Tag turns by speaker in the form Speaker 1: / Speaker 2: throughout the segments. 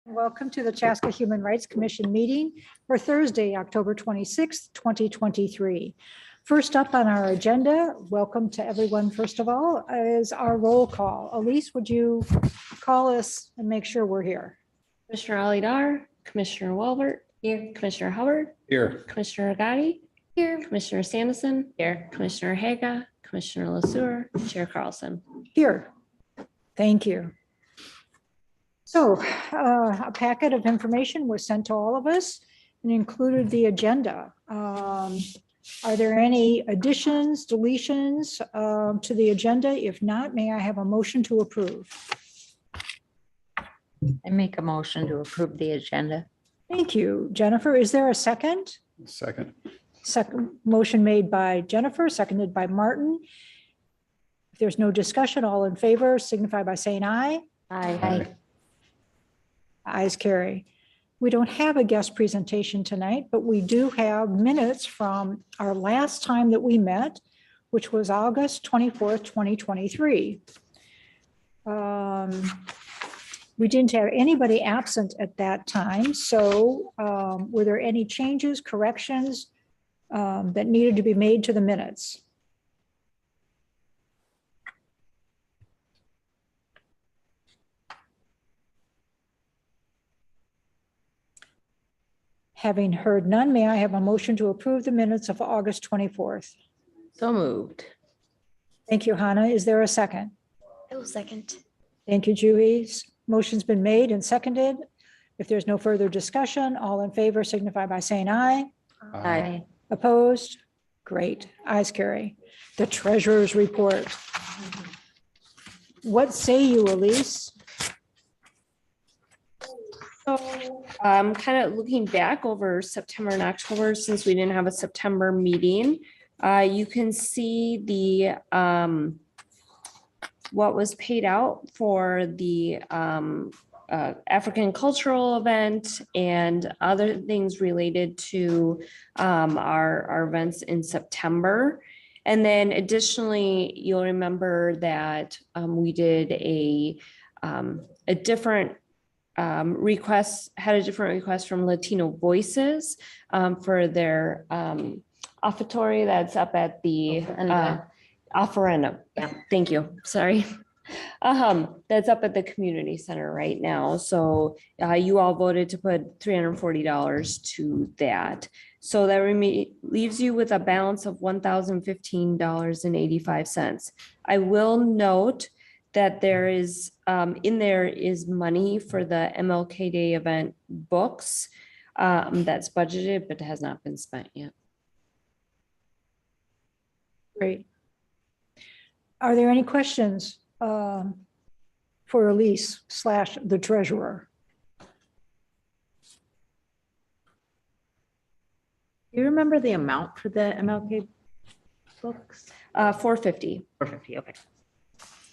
Speaker 1: Welcome to the Chaska Human Rights Commission meeting for Thursday, October 26th, 2023. First up on our agenda, welcome to everyone. First of all, is our roll call. Elise, would you call us and make sure we're here?
Speaker 2: Commissioner Alidar, Commissioner Welbert, here. Commissioner Hubbard,
Speaker 3: Here.
Speaker 2: Commissioner Agati, here. Commissioner Sanderson, here. Commissioner Haga, Commissioner LaSure, Chair Carlson.
Speaker 1: Here. Thank you. So a packet of information was sent to all of us and included the agenda. Are there any additions, deletions to the agenda? If not, may I have a motion to approve?
Speaker 4: I make a motion to approve the agenda.
Speaker 1: Thank you. Jennifer, is there a second?
Speaker 3: Second.
Speaker 1: Second motion made by Jennifer, seconded by Martin. If there's no discussion, all in favor signify by saying aye.
Speaker 4: Aye.
Speaker 1: Ayes carry. We don't have a guest presentation tonight, but we do have minutes from our last time that we met, which was August 24th, 2023. We didn't have anybody absent at that time. So were there any changes, corrections that needed to be made to the minutes? Having heard none, may I have a motion to approve the minutes of August 24th?
Speaker 4: So moved.
Speaker 1: Thank you, Hannah. Is there a second?
Speaker 2: I will second.
Speaker 1: Thank you, Julie. Motion's been made and seconded. If there's no further discussion, all in favor signify by saying aye.
Speaker 4: Aye.
Speaker 1: Opposed? Great. Ayes carry. The treasurer's report. What say you, Elise?
Speaker 2: So kind of looking back over September and October, since we didn't have a September meeting, you can see the what was paid out for the African cultural event and other things related to our events in September. And then additionally, you'll remember that we did a different request from Latino Voices for their offertory that's up at the offerendum. Yeah, thank you. Sorry. That's up at the community center right now. So you all voted to put $340 to that. So that leaves you with a balance of $1,015.85. I will note that there is in there is money for the MLK Day event books that's budgeted but has not been spent yet.
Speaker 1: Great. Are there any questions for Elise / the treasurer?
Speaker 4: Do you remember the amount for the MLK books?
Speaker 2: $450.
Speaker 4: $450, okay.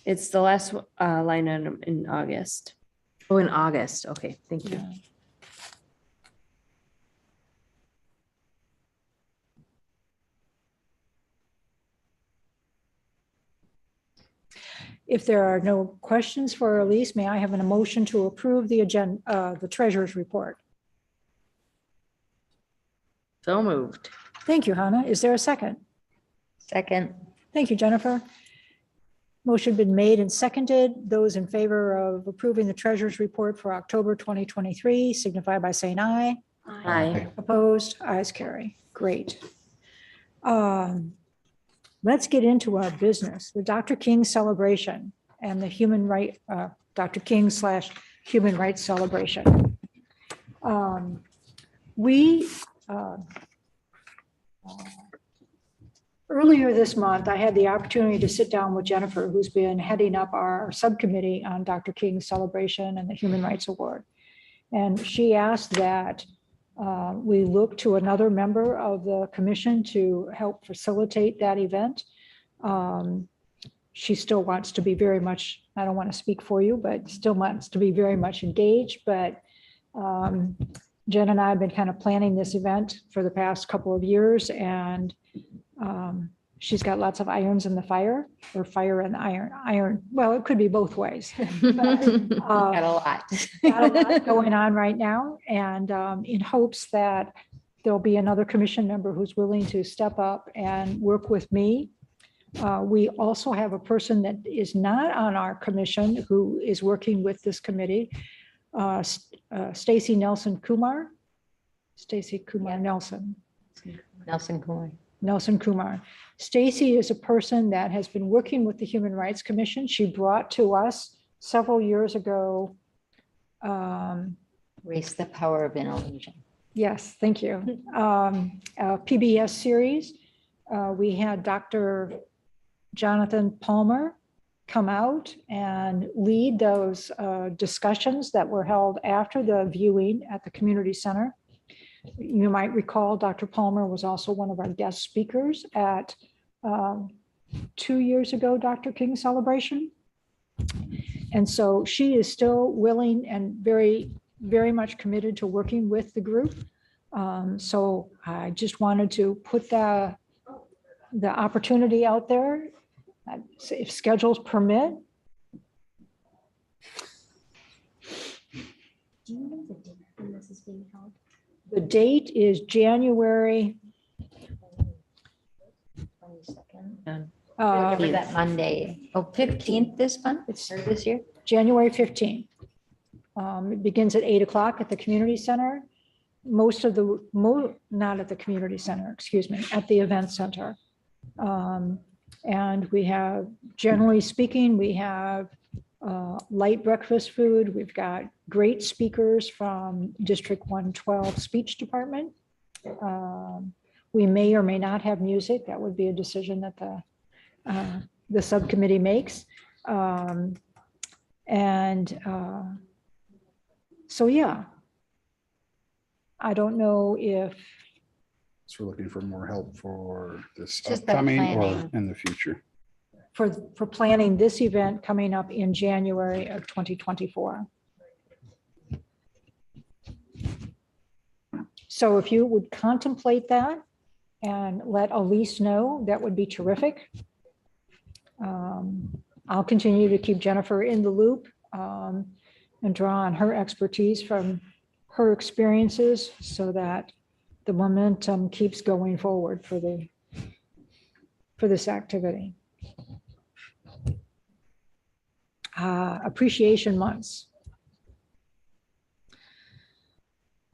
Speaker 2: It's the last line item in August.
Speaker 4: Oh, in August. Okay, thank you.
Speaker 1: Yeah. If there are no questions for Elise, may I have an motion to approve the agenda, the treasurer's report?
Speaker 4: So moved.
Speaker 1: Thank you, Hannah. Is there a second?
Speaker 4: Second.
Speaker 1: Thank you, Jennifer. Motion been made and seconded. Those in favor of approving the treasurer's report for October 2023 signify by saying aye.
Speaker 4: Aye.
Speaker 1: Opposed? Ayes carry. Great. Let's get into our business, the Dr. King celebration and the Dr. King / human rights celebration. Earlier this month, I had the opportunity to sit down with Jennifer, who's been heading up our subcommittee on Dr. King's celebration and the Human Rights Award. And she asked that we look to another member of the commission to help facilitate that event. She still wants to be very much, I don't want to speak for you, but still wants to be very much engaged. But Jen and I have been kind of planning this event for the past couple of years, and she's got lots of irons in the fire, or fire and iron. Well, it could be both ways.
Speaker 4: Got
Speaker 1: Uh,
Speaker 4: a lot.
Speaker 1: got a lot going on right now, and in hopes that there'll be another commission member who's willing to step up and work with me. We also have a person that is not on our commission who is working with this committee, Stacy Nelson Kumar. Stacy Kumar Nelson.
Speaker 4: Nelson Kumar.
Speaker 1: Nelson Kumar. Stacy is a person that has been working with the Human Rights Commission. She brought to us several years ago.
Speaker 4: Raise the Power of Innovation.
Speaker 1: Yes, thank you. A PBS series. We had Dr. Jonathan Palmer come out and lead those discussions that were held after the viewing at the community center. You might recall Dr. Palmer was also one of our guest speakers at 2 years ago, Dr. King celebration. And so she is still willing and very, very much committed to working with the group. So I just wanted to put the opportunity out there. If schedules permit.
Speaker 2: Do you know the date when this is being held?
Speaker 1: The date is January.
Speaker 4: 22nd.
Speaker 1: uh,
Speaker 4: Whatever that Monday. Oh, 15th this month, or this year?
Speaker 1: January 15th. It begins at 8 o'clock at the community center. Not at the community center, excuse me, at the event center. And we have, generally speaking, we have light breakfast food. We've got great speakers from District 112 Speech Department. We may or may not have music. That would be a decision that the subcommittee makes. So, yeah. I don't know if,
Speaker 3: So we're looking for more help for this
Speaker 4: Just that
Speaker 3: upcoming or
Speaker 4: planning.
Speaker 3: in the future.
Speaker 1: for planning this event coming up in January of 2024. So if you would contemplate that and let Elise know, that would be terrific. I'll continue to keep Jennifer in the loop and draw on her expertise from her experiences so that the momentum keeps going forward for this activity. Appreciation months.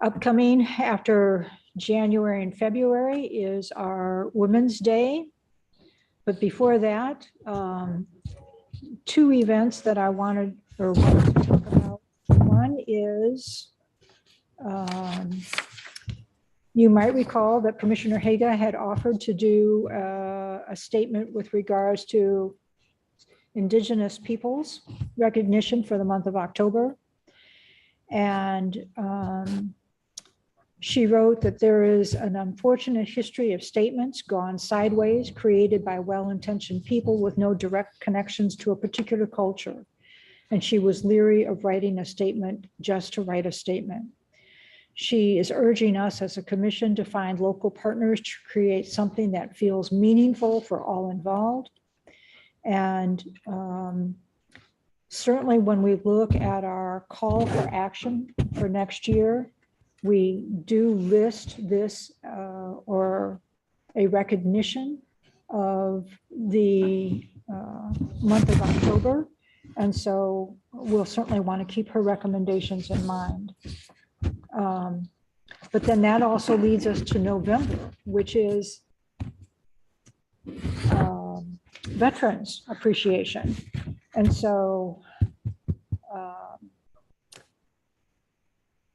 Speaker 1: Upcoming after January and February is our Women's Day. But before that, two events that I wanted to talk about. One is, you might recall that Commissioner Haga had offered to do a statement with regards to Indigenous peoples recognition for the month of October. And she wrote that there is an unfortunate history of statements gone sideways, created by well-intentioned people with no direct connections to a particular culture. And she was leery of writing a statement just to write a statement. She is urging us as a commission to find local partners to create something that feels meaningful for all involved. And certainly when we look at our call for action for next year, we do list this or a recognition of the month of October. And so we'll certainly want to keep her recommendations in mind. But then that also leads us to November, which is Veterans Appreciation. And so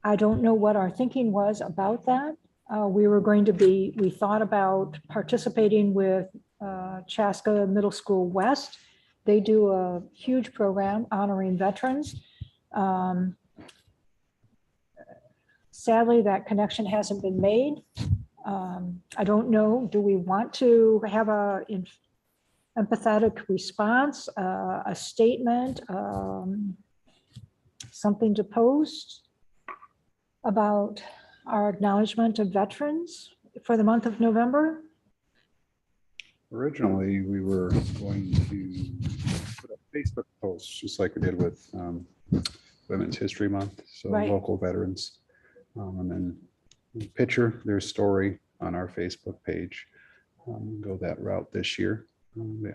Speaker 1: I don't know what our thinking was about that. We thought about participating with Chaska Middle School West. They do a huge program honoring veterans. Sadly, that connection hasn't been made. I don't know, do we want to have an empathetic response, a statement, something to post about our acknowledgement of veterans for the month of November?
Speaker 3: Originally, we were going to put up Facebook posts, just like we did with Women's History Month, so
Speaker 1: Right.
Speaker 3: local veterans. And then picture their story on our Facebook page. Go that route this year.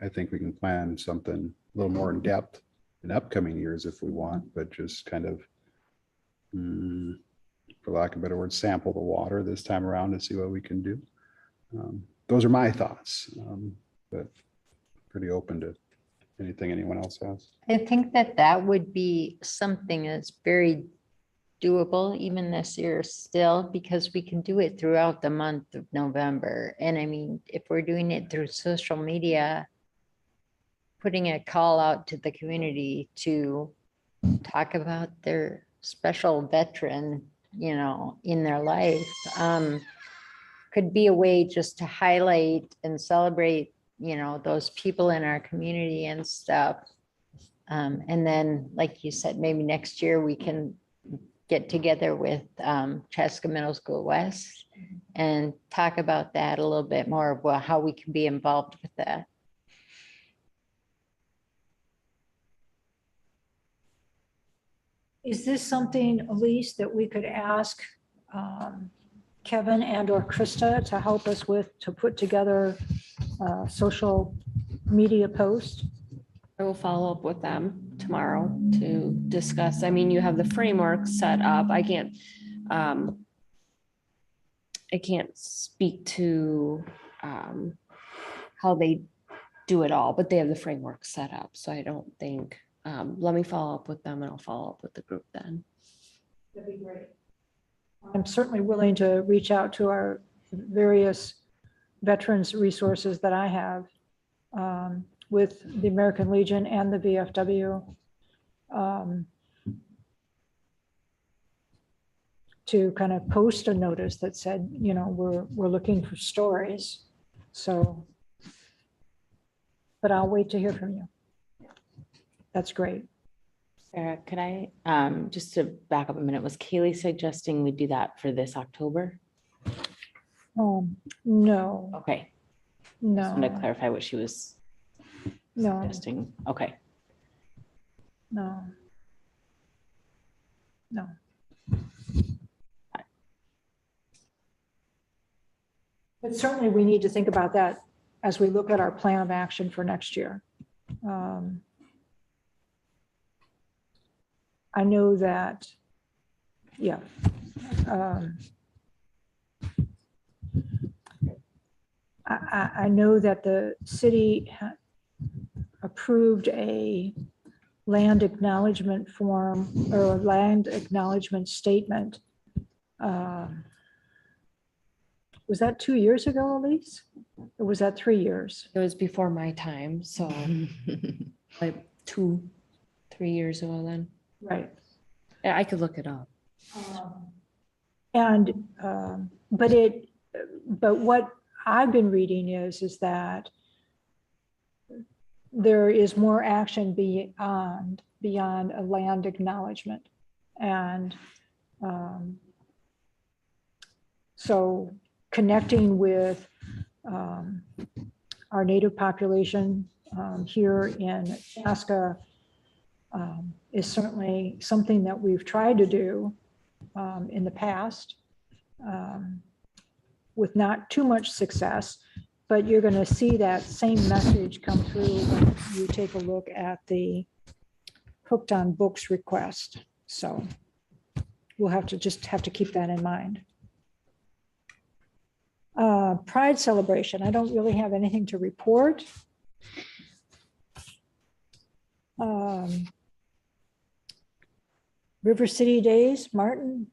Speaker 3: I think we can plan something a little more in depth in upcoming years if we want, but just kind of, for lack of a better word, sample the water this time around to see what we can do. Those are my thoughts, but pretty open to anything anyone else has.
Speaker 5: I think that that would be something that's very doable even this year still, because we can do it throughout the month of November. And I mean, if we're doing it through social media, putting a call out to the community to talk about their special veteran, you know, in their life, could be a way just to highlight and celebrate, you know, those people in our community and stuff. And then, like you said, maybe next year we can get together with Chaska Middle School West and talk about that a little bit more, well, how we can be involved with that.
Speaker 1: Is this something, Elise, that we could ask Kevin and or Krista to help us with, to put together a social media post?
Speaker 2: I will follow up with them tomorrow to discuss. I mean, you have the framework set up. I can't speak to how they do it all, but they have the framework set up. So I don't think, let me follow up with them and I'll follow up with the group then.
Speaker 1: That'd be great. I'm certainly willing to reach out to our various veterans resources that I have with the American Legion and the VFW to kind of post a notice that said, you know, we're looking for stories. So, but I'll wait to hear from you. That's great.
Speaker 4: Sarah, could I, just to back up a minute, was Kaylee suggesting we do that for this October?
Speaker 1: No,
Speaker 4: Okay, just wanted to
Speaker 1: no,
Speaker 4: clarify what she was
Speaker 1: no,
Speaker 4: suggesting. Okay.
Speaker 1: no. No. But certainly we need to think about that as we look at our plan of action for next year. I know that, yeah. I know that the city approved a land acknowledgement form or land acknowledgement statement. Was that 2 years ago, Elise? Or was that 3 years?
Speaker 2: It was before my time, so like 2-3 years ago then.
Speaker 1: Right.
Speaker 2: Yeah, I could look it up.
Speaker 1: And, but what I've been reading is that there is more action beyond a land acknowledgement. And so connecting with our native population here in Chaska is certainly something that we've tried to do in the past with not too much success, but you're going to see that same message come through when you take a look at the Hooked on Books request. So we'll have to keep that in mind. Pride celebration. I don't really have anything to report. River City Days, Martin,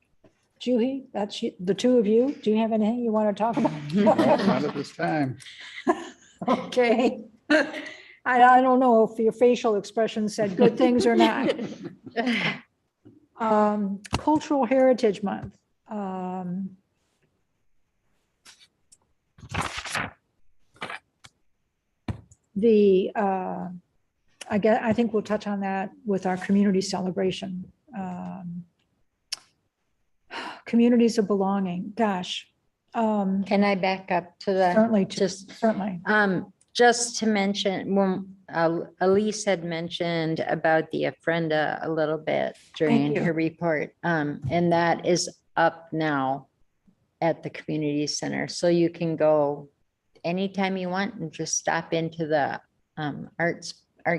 Speaker 1: Juhi, that's the two of you. Do you have anything you want to talk about?
Speaker 3: Not at this time.
Speaker 1: Okay. I don't know if your facial expression said good things or not. Cultural Heritage Month. I think we'll touch on that with our community celebration. Communities of belonging, gosh.
Speaker 5: Can I back up to that?
Speaker 1: Certainly,
Speaker 5: Just,
Speaker 1: certainly.
Speaker 5: just to mention, when Elise had mentioned about the ofrenda a little bit during
Speaker 1: you.
Speaker 5: her report, and that is up now at the community center. So you can go anytime you want and just stop into the art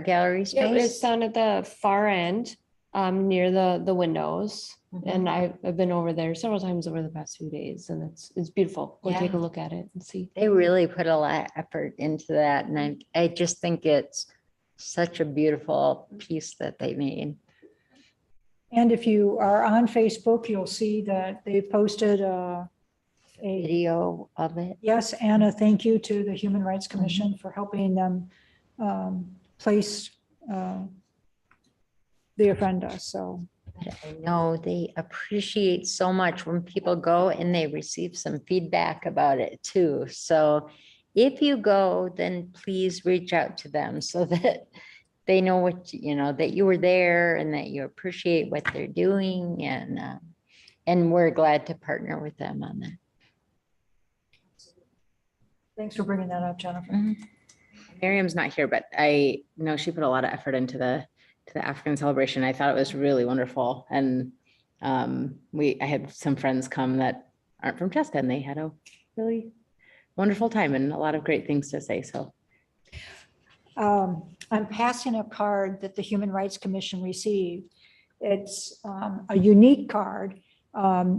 Speaker 5: gallery
Speaker 2: Yeah, it's
Speaker 5: space.
Speaker 2: down at the far end, near the windows.
Speaker 5: Mhm.
Speaker 2: And I've been over there several times over the past few days, and it's beautiful. Go take a
Speaker 5: Yeah.
Speaker 2: look at it and see.
Speaker 5: They really put a lot of effort into that. And I just think it's such a beautiful piece that they made.
Speaker 1: And if you are on Facebook, you'll see that they posted a,
Speaker 5: Video of it.
Speaker 1: yes, and a thank you to the Human Rights Commission for helping them place the ofrenda. So
Speaker 5: But I know they appreciate so much when people go and they receive some feedback about it too. So if you go, then please reach out to them so that they know what, that you were there and that you appreciate what they're doing. And we're glad to partner with them on that.
Speaker 1: thanks for bringing that up, Jennifer.
Speaker 4: Miriam's not here, but I know she put a lot of effort into the African celebration. I thought it was really wonderful. And I had some friends come that aren't from Chaska, and they had a really wonderful time and a lot of great things to say. So
Speaker 1: I'm passing a card that the Human Rights Commission received. It's a unique card.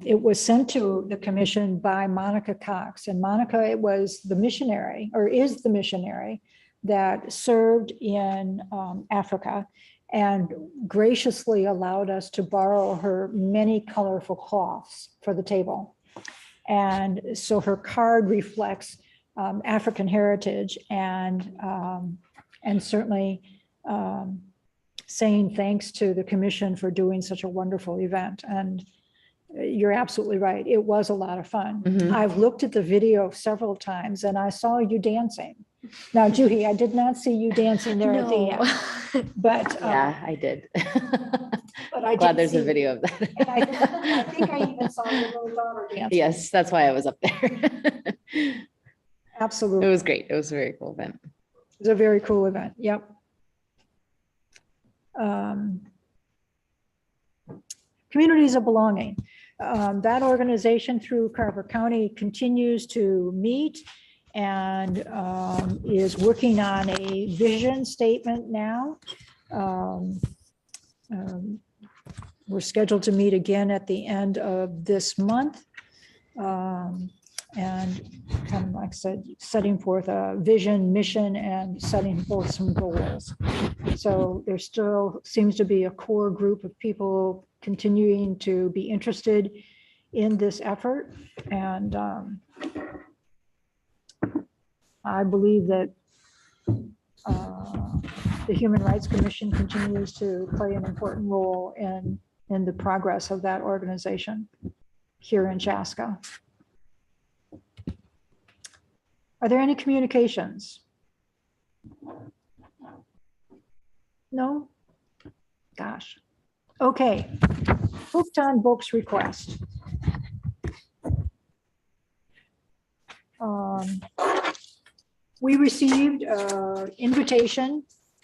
Speaker 1: It was sent to the commission by Monica Cox, and Monica, it was the missionary, or is the missionary that served in Africa and graciously allowed us to borrow her many colorful cloths for the table. And so her card reflects African heritage and certainly saying thanks to the commission for doing such a wonderful event. And you're absolutely right. It was a lot of fun.
Speaker 4: Mhm.
Speaker 1: I've looked at the video several times and I saw you dancing. Now, Juhi, I did not see you dancing there at the end, but
Speaker 4: yeah, I did.
Speaker 1: but I
Speaker 4: Glad
Speaker 1: did
Speaker 4: there's a
Speaker 1: see-
Speaker 4: video of that.
Speaker 1: and I think I even saw your little daughter dancing.
Speaker 4: Yes, that's why I was up there.
Speaker 1: Absolutely.
Speaker 4: It was great. It was a very cool event.
Speaker 1: It was a very cool event. Yep. Communities of belonging. That organization through Carver County continues to meet and is working on a vision statement now. We're scheduled to meet again at the end of this month. And kind of like I said, setting forth a vision, mission, and setting forth some goals. So there still seems to be a core group of people continuing to be interested in this effort. And I believe that the Human Rights Commission continues to play an important role in the progress of that organization here in Chaska. Are there any communications? No? Gosh. Okay. Hooked on Books request. We received an invitation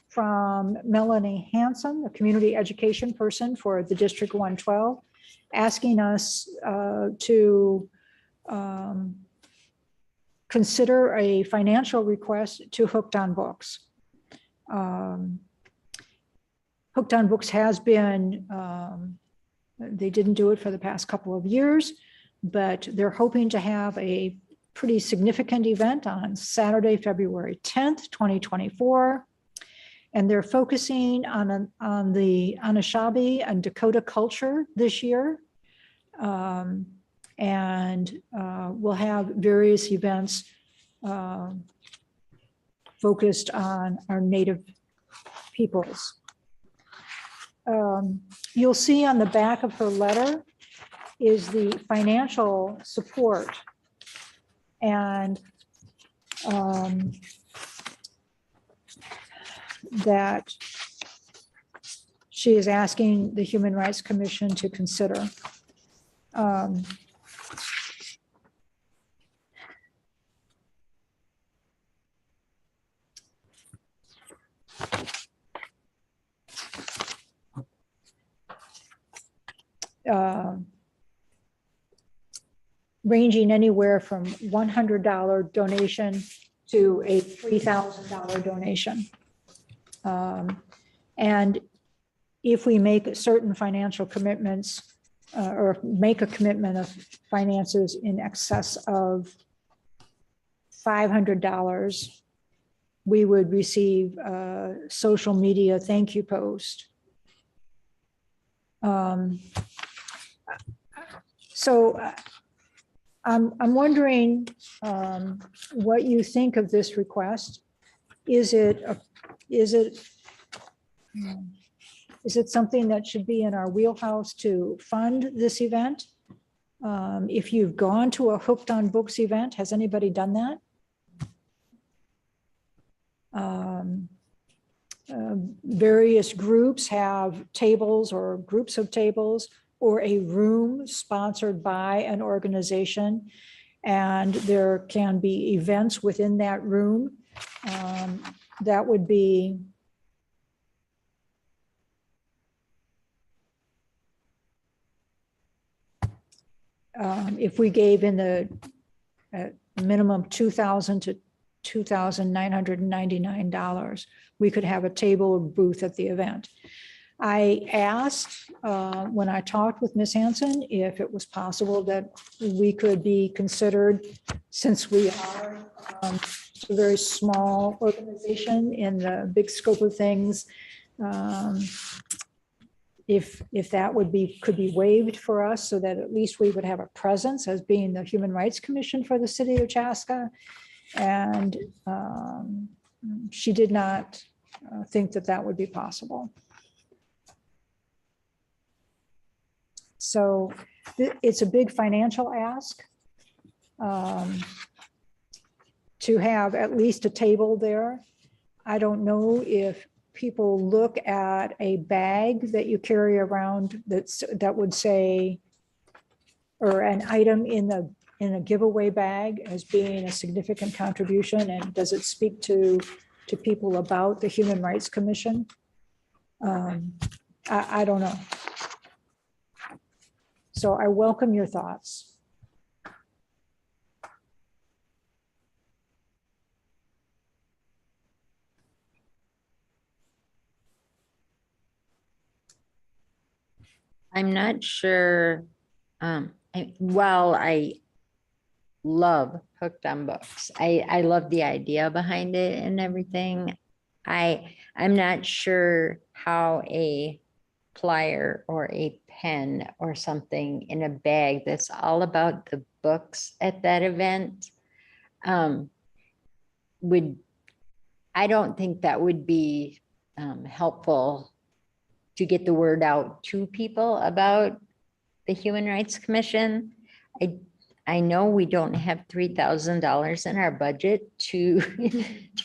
Speaker 1: from Melanie Hanson, a community education person for the District 112, asking us to consider a financial request to Hooked on Books. Hooked on Books has been, they didn't do it for the past couple of years, but they're hoping to have a pretty significant event on Saturday, February 10th, 2024. And they're focusing on the Anishinaabe and Dakota culture this year. And we'll have various events focused on our Native peoples. You'll see on the back of her letter is the financial support. And that she is asking the Human Rights Commission to consider. ranging anywhere from $100 donation to a $3,000 donation. And if we make certain financial commitments or make a commitment of finances in excess of $500, we would receive a social media thank you post. So I'm wondering what you think of this request. Is it something that should be in our wheelhouse to fund this event? If you've gone to a Hooked on Books event, has anybody done that? Various groups have tables or groups of tables or a room sponsored by an organization, and there can be events within that room. That would be if we gave in the minimum $2,000 to $2,999, we could have a table booth at the event. I asked when I talked with Ms. Hanson if it was possible that we could be considered, since we are a very small organization in the big scope of things, if that could be waived for us so that at least we would have a presence as being the Human Rights Commission for the city of Chaska. And she did not think that that would be possible. So it's a big financial ask to have at least a table there. I don't know if people look at a bag that you carry around that would say, or an item in a giveaway bag as being a significant contribution, and does it speak to people about the Human Rights Commission? I don't know. So I welcome your thoughts.
Speaker 5: I'm not sure, while I love Hooked on Books, I love the idea behind it and everything. I'm not sure how a flyer or a pen or something in a bag that's all about the books at that event I don't think that would be helpful to get the word out to people about the Human Rights Commission. I know we don't have $3,000 in our budget to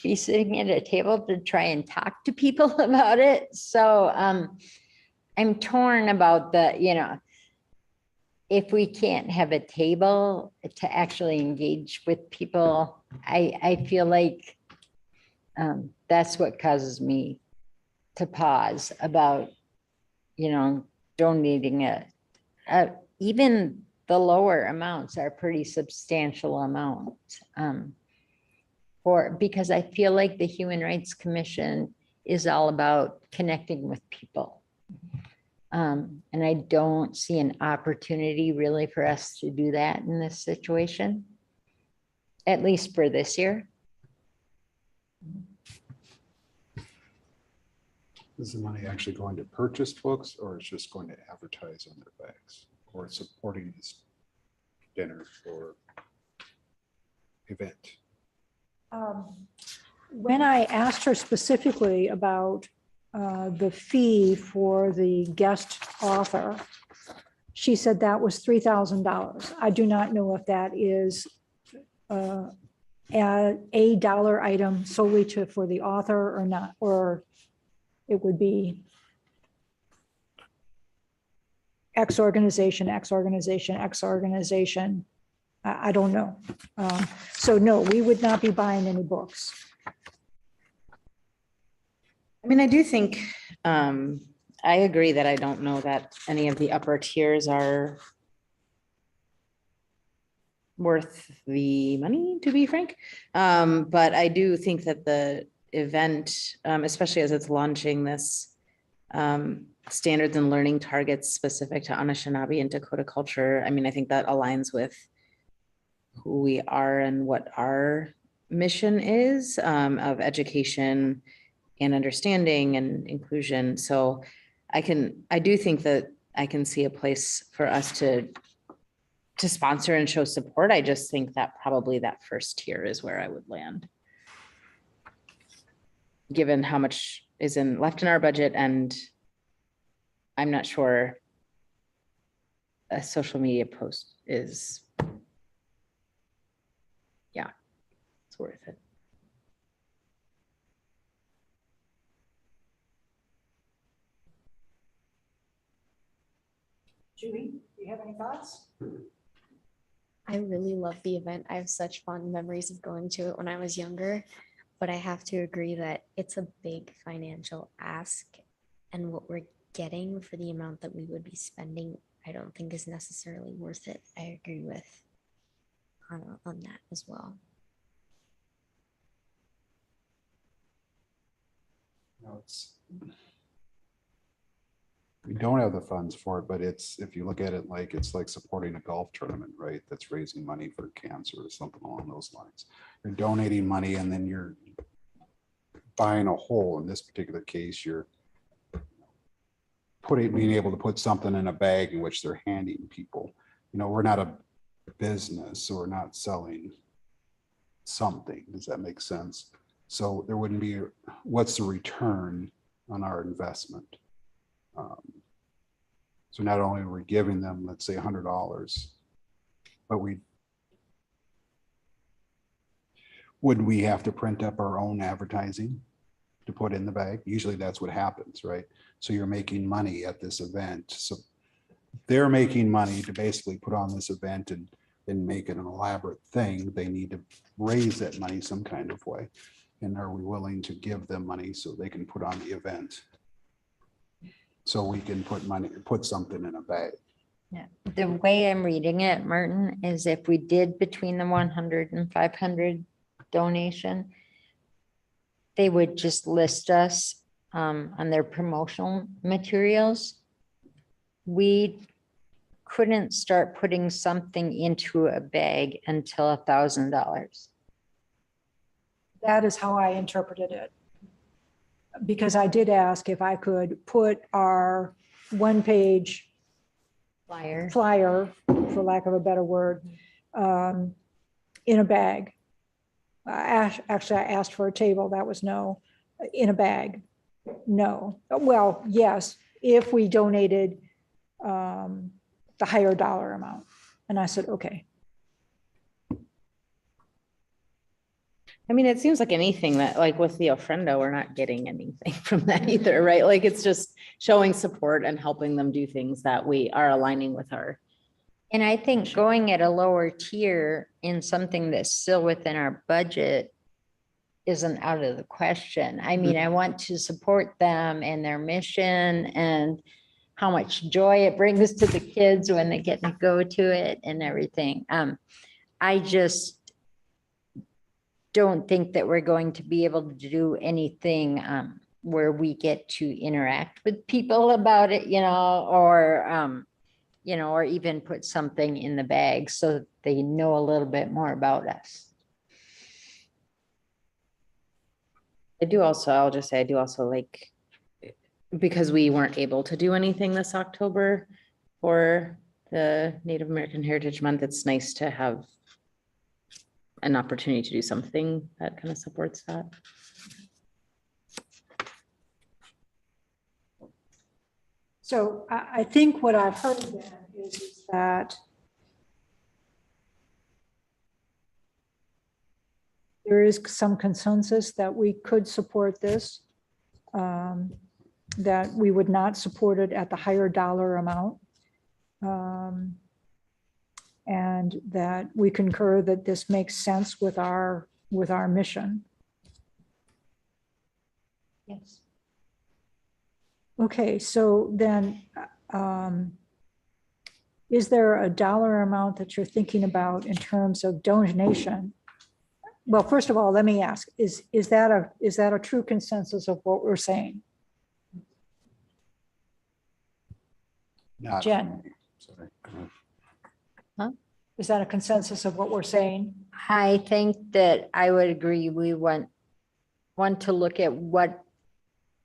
Speaker 5: be sitting at a table to try and talk to people about it. So I'm torn about if we can't have a table to actually engage with people, I feel like that's what causes me to pause about, donating it. Even the lower amounts are pretty substantial amounts because I feel like the Human Rights Commission is all about connecting with people. And I don't see an opportunity really for us to do that in this situation, at least for this year.
Speaker 3: Is the money actually going to purchase books, or it's just going to advertise on their bags, or supporting this dinner or event?
Speaker 1: When I asked her specifically about the fee for the guest author, she said that was $3,000. I do not know if that is a dollar item solely for the author or not, or it would be X organization, X organization, X organization. I don't know. So no, we would not be buying any books.
Speaker 4: I mean, I do think I agree that I don't know that any of the upper tiers are worth the money, to be frank. But I do think that the event, especially as it's launching this standards and learning targets specific to Anishinaabe and Dakota culture, I mean, I think that aligns with who we are and what our mission is of education and understanding and inclusion. So I do think that I can see a place for us to sponsor and show support. I just think that probably that first tier is where I would land, given how much is left in our budget, and I'm not sure a social media post is, yeah, it's worth it.
Speaker 1: Judy, do you have any thoughts?
Speaker 6: I really love the event. I have such fond memories of going to it when I was younger, but I have to agree that it's a big financial ask, and what we're getting for the amount that we would be spending, I don't think is necessarily worth it. I agree with Hannah on that as well.
Speaker 3: No, we don't have the funds for it, but if you look at it like, it's like supporting a golf tournament, right? That's raising money for cancer or something along those lines. You're donating money and then you're buying a hole. In this particular case, you're being able to put something in a bag in which they're handing people. We're not a business, so we're not selling something. Does that make sense? So there wouldn't be, what's the return on our investment? So not only are we giving them, let's say $100, but would we have to print up our own advertising to put in the bag? Usually that's what happens, right? So you're making money at this event. So they're making money to basically put on this event and make it an elaborate thing. They need to raise that money some kind of way. And are we willing to give them money so they can put on the event? So we can put something in a bag.
Speaker 5: Yeah, the way I'm reading it, Martin, is if we did between the 100 and 500 donation, they would just list us on their promotional materials. We couldn't start putting something into a bag until $1,000.
Speaker 1: That is how I interpreted it. Because I did ask if I could put our one-page
Speaker 5: Flyer.
Speaker 1: flyer, for lack of a better word, in a bag. Actually, I asked for a table. That was no. In a bag, no. Well, yes, if we donated the higher dollar amount. And I said, okay.
Speaker 4: I mean, it seems like anything that, like with the ofrenda, we're not getting anything from that either, right? Like it's just showing support and helping them do things that we are aligning with our.
Speaker 5: And I think going at a lower tier in something that's still within our budget isn't out of the question. I mean, I want to support them and their mission and how much joy it brings to the kids when they get to go to it and everything. I just don't think that we're going to be able to do anything where we get to interact with people about it, or even put something in the bag so that they know a little bit more about us.
Speaker 4: I'll just say, I do also like, because we weren't able to do anything this October for the Native American Heritage Month, it's nice to have an opportunity to do something that kind of supports that.
Speaker 1: So I think what I've heard then is that there is some consensus that we could support this, that we would not support it at the higher dollar amount. And that we concur that this makes sense with our mission.
Speaker 5: Yes.
Speaker 1: Okay, so then, is there a dollar amount that you're thinking about in terms of donation? Well, first of all, let me ask, is that a true consensus of what we're saying?
Speaker 3: Not for
Speaker 1: Jen?
Speaker 3: me. Sorry.
Speaker 1: Is that a consensus of what we're saying?
Speaker 5: I think that I would agree. We want to look at what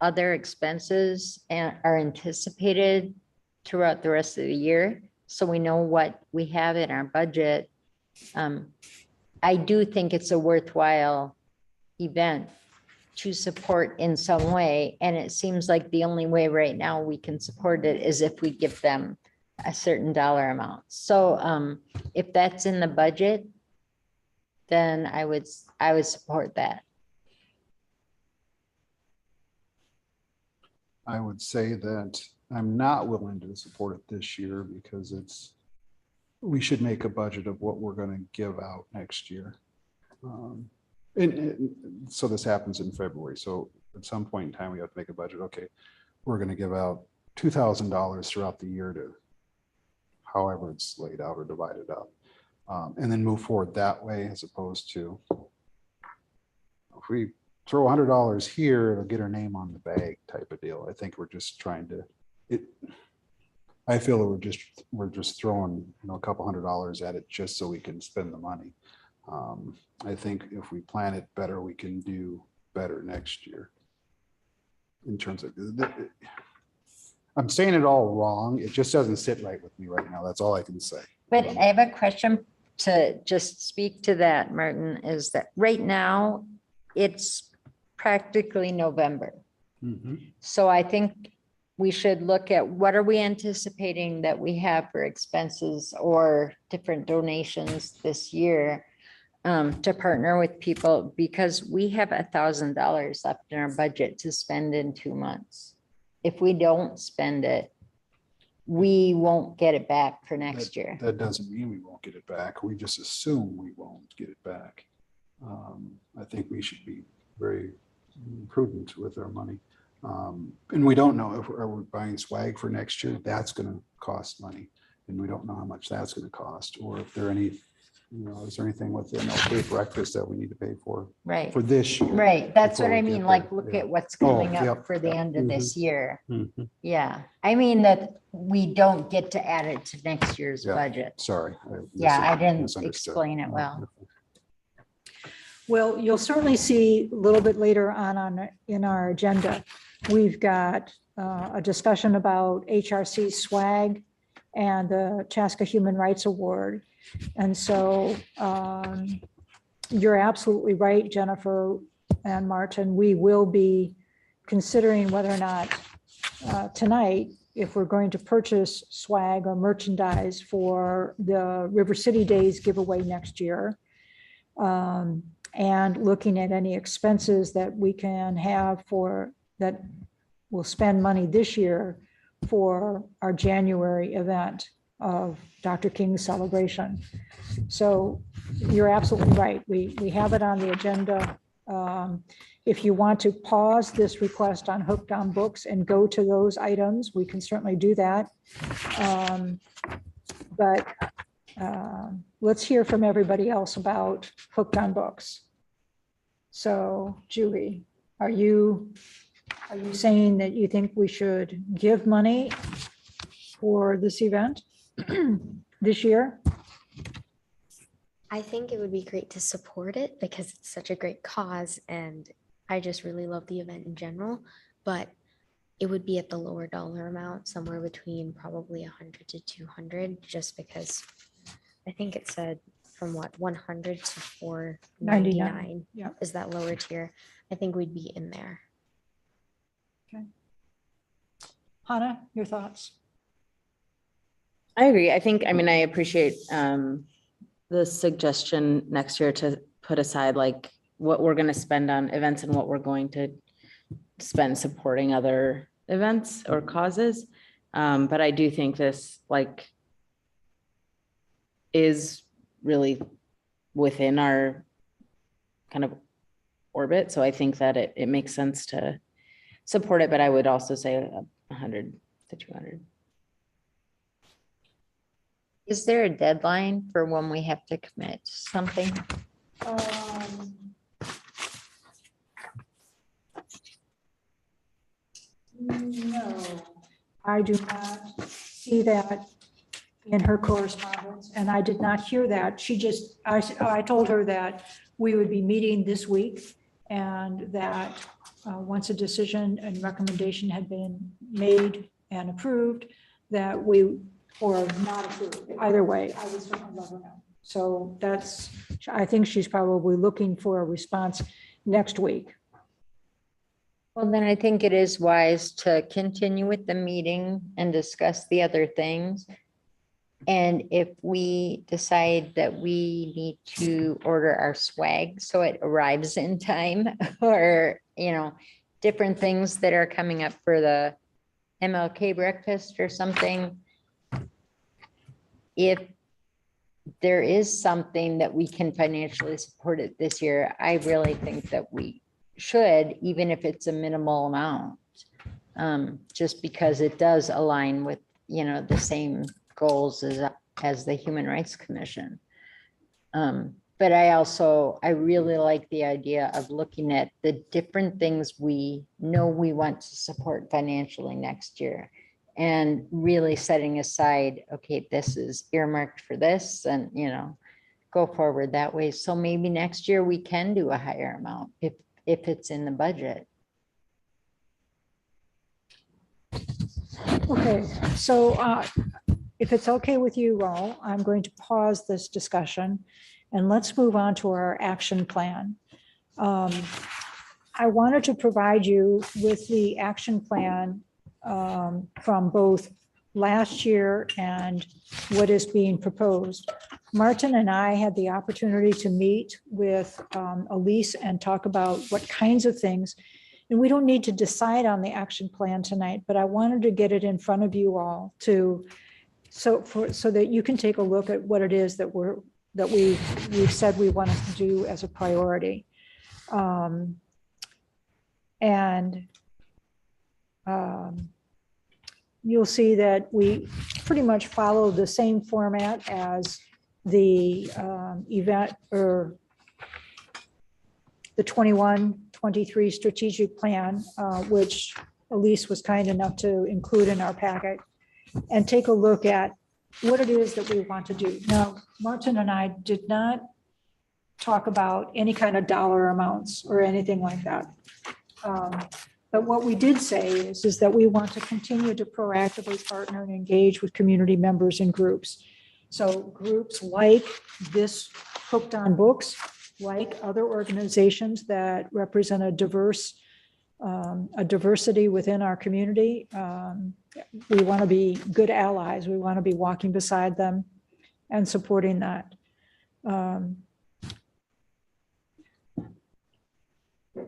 Speaker 5: other expenses are anticipated throughout the rest of the year, so we know what we have in our budget. I do think it's a worthwhile event to support in some way, and it seems like the only way right now we can support it is if we give them a certain dollar amount. So if that's in the budget, then I would support that.
Speaker 3: I would say that I'm not willing to support it this year because we should make a budget of what we're going to give out next year. And so this happens in February. So at some point in time, we have to make a budget. Okay, we're going to give out $2,000 throughout the year to however it's laid out or divided up. And then move forward that way, as opposed to if we throw $100 here, it'll get our name on the bag type of deal. I think we're just trying to, I feel that we're just throwing, a couple $100 at it just so we can spend the money. I think if we plan it better, we can do better next year. In terms of, I'm saying it all wrong. It just doesn't sit right with me right now. That's all I can say.
Speaker 5: But I have a question to just speak to that, Martin, is that right now it's practically November. So I think we should look at what are we anticipating that we have for expenses or different donations this year to partner with people, because we have $1,000 left in our budget to spend in 2 months. If we don't spend it, we won't get it back for next year.
Speaker 3: That doesn't mean we won't get it back. We just assume we won't get it back. I think we should be very prudent with our money. And we don't know if we're buying swag for next year. That's going to cost money. And we don't know how much that's going to cost, or if there are any, is there anything within OK breakfast that we need to pay for
Speaker 5: Right.
Speaker 3: for this year?
Speaker 5: Right. That's
Speaker 3: before
Speaker 5: what I
Speaker 3: we get
Speaker 5: mean. Like,
Speaker 3: there.
Speaker 5: look
Speaker 3: Yeah.
Speaker 5: at what's coming
Speaker 3: yep,
Speaker 5: up for the
Speaker 3: yep.
Speaker 5: end of this year.
Speaker 3: Mhm.
Speaker 5: Yeah. I mean that we don't get to add it to next year's
Speaker 3: Yeah.
Speaker 5: budget.
Speaker 3: Sorry.
Speaker 5: Yeah, I didn't
Speaker 3: misunderstood.
Speaker 5: explain it well.
Speaker 1: Well, you'll certainly see a little bit later on in our agenda, we've got a discussion about HRC Swag and the Chaska Human Rights Award. And so you're absolutely right, Jennifer and Martin. We will be considering whether or not tonight, if we're going to purchase swag or merchandise for the River City Days giveaway next year. And looking at any expenses that we can have that will spend money this year for our January event of Dr. King's celebration. So you're absolutely right. We have it on the agenda. If you want to pause this request on Hooked on Books and go to those items, we can certainly do that. But let's hear from everybody else about Hooked on Books. So Julie, are you saying that you think we should give money for this event this year?
Speaker 6: I think it would be great to support it because it's such a great cause and I just really love the event in general, but it would be at the lower dollar amount, somewhere between probably 100 to 200, just because I think it said from what, 100 to 499
Speaker 1: yeah.
Speaker 6: is that lower tier. I think we'd be in there.
Speaker 1: Okay. Hannah, your thoughts?
Speaker 4: I agree. I appreciate the suggestion next year to put aside like what we're going to spend on events and what we're going to spend supporting other events or causes. But I do think this like is really within our kind of orbit. So I think that it makes sense to support it. But I would also say 100 to 200.
Speaker 5: Is there a deadline for when we have to commit to something?
Speaker 1: No, I do not see that in her correspondence, and I did not hear that. She just, I told her that we would be meeting this week and that once a decision and recommendation had been made and approved, that we, or not approved, either way, I would certainly let her know. So that's, I think she's probably looking for a response next week.
Speaker 5: Well, then I think it is wise to continue with the meeting and discuss the other things. And if we decide that we need to order our swag so it arrives in time, or, you know, different things that are coming up for the MLK breakfast or something. If there is something that we can financially support it this year, I really think that we should, even if it's a minimal amount, just because it does align with, you know, the same goals as the Human Rights Commission. But I really like the idea of looking at the different things we know we want to support financially next year and really setting aside, okay, this is earmarked for this, and, you know, go forward that way. So maybe next year we can do a higher amount if it's in the budget.
Speaker 1: Okay, so if it's okay with you all, I'm going to pause this discussion and let's move on to our action plan. I wanted to provide you with the action plan from both last year and what is being proposed. Martin and I had the opportunity to meet with Elise and talk about what kinds of things, and we don't need to decide on the action plan tonight, but I wanted to get it in front of you all to, so that you can take a look at what it is that we've said we want to do as a priority. You'll see that we pretty much follow the same format as the event, or the 21-23 strategic plan, which Elise was kind enough to include in our packet, and take a look at what it is that we want to do. Now, Martin and I did not talk about any kind of dollar amounts or anything like that. But what we did say is that we want to continue to proactively partner and engage with community members and groups. So groups like this Hooked on Books, like other organizations that represent a diversity within our community. We want to be good allies. We want to be walking beside them and supporting that.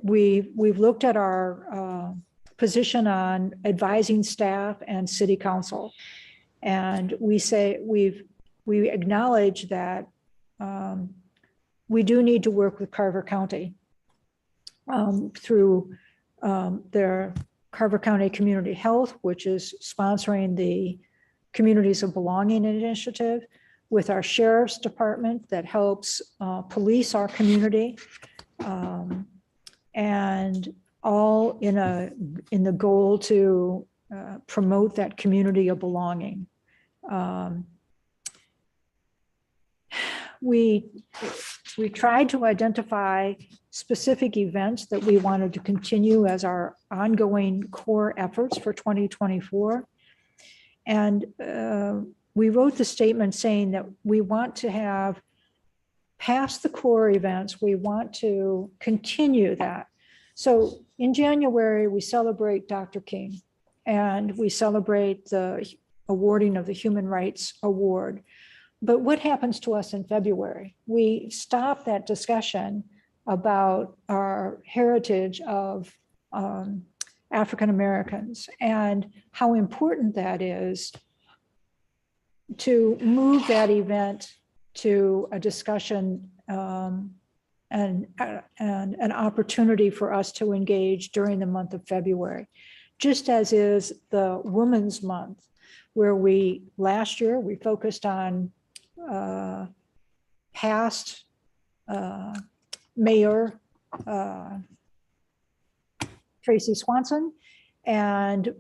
Speaker 1: We've looked at our position on advising staff and city council. And we say we acknowledge that we do need to work with Carver County through their Carver County Community Health, which is sponsoring the Communities of Belonging initiative, with our sheriff's department that helps police our community, and all in the goal to promote that community of belonging. We tried to identify specific events that we wanted to continue as our ongoing core efforts for 2024. And we wrote the statement saying that we want to have, past the core events, we want to continue that. So in January, we celebrate Dr. King, and we celebrate the awarding of the Human Rights Award. But what happens to us in February? We stop that discussion about our heritage of African Americans and how important that is to move that event to a discussion and an opportunity for us to engage during the month of February. just as is the Women's Month, where last year, we focused on past Mayor Tracy Swanson and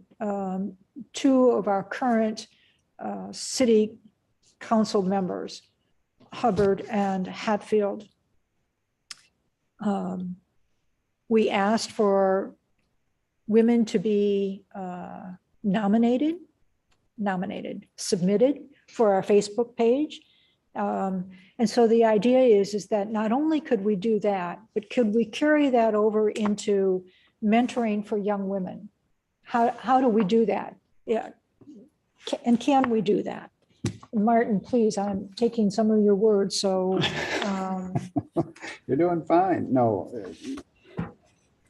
Speaker 1: two of our current city council members, Hubbard and Hatfield. We asked for women to be submitted for our Facebook page. And so the idea is that not only could we do that, but could we carry that over into mentoring for young women? How do we do that? Yeah. And can we do that? Martin, please, I'm taking some of your words, so.
Speaker 3: You're doing fine. No,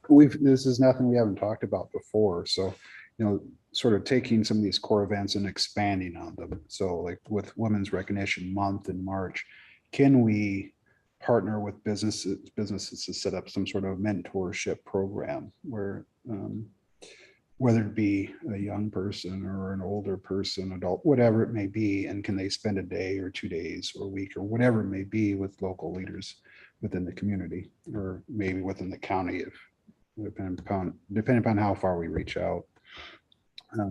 Speaker 3: this is nothing we haven't talked about before. So, sort of taking some of these core events and expanding on them. So like with Women's Recognition Month in March, can we partner with businesses to set up some sort of mentorship program where, whether it be a young person or an older person, adult, whatever it may be, and can they spend a day or 2 days or a week or whatever it may be with local leaders within the community, or maybe within the county, if depending upon how far we reach out.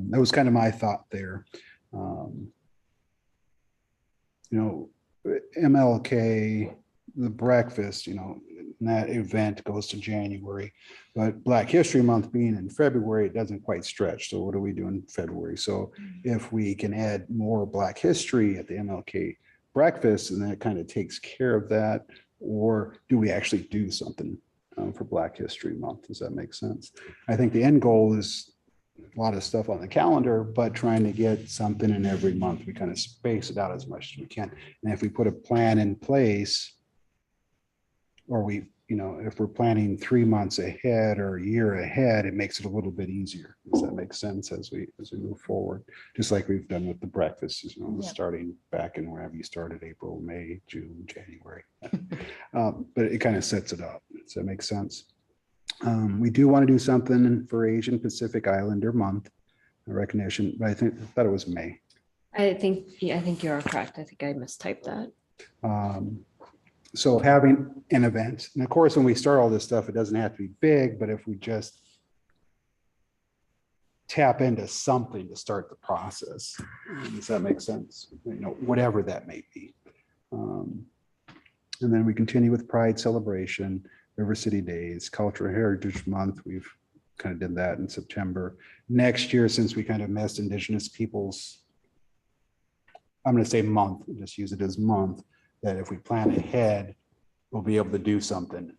Speaker 3: That was kind of my thought there. MLK, the breakfast, that event goes to January, but Black History Month being in February, it doesn't quite stretch. So what do we do in February? So if we can add more Black history at the MLK breakfast, and that kind of takes care of that, or do we actually do something for Black History Month? Does that make sense? I think the end goal is a lot of stuff on the calendar, but trying to get something in every month. We kind of space it out as much as we can. And if we put a plan in place, or if we're planning 3 months ahead or a year ahead, it makes it a little bit easier. Does that make sense as we move forward? Just like we've done with the breakfasts, starting back in wherever you started, April, May, June, January. But it kind of sets it up. Does that make sense? We do want to do something for Asian Pacific Islander Month recognition, but I thought it was May.
Speaker 2: I think you are correct. I think I mistyped that.
Speaker 3: So having an event, and of course, when we start all this stuff, it doesn't have to be big, but if we just tap into something to start the process, does that make sense? Whatever that may be. And then we continue with Pride Celebration, River City Days, Cultural Heritage Month. We've kind of did that in September. Next year, since we kind of missed Indigenous Peoples, I'm going to say month, just use it as month, that if we plan ahead, we'll be able to do something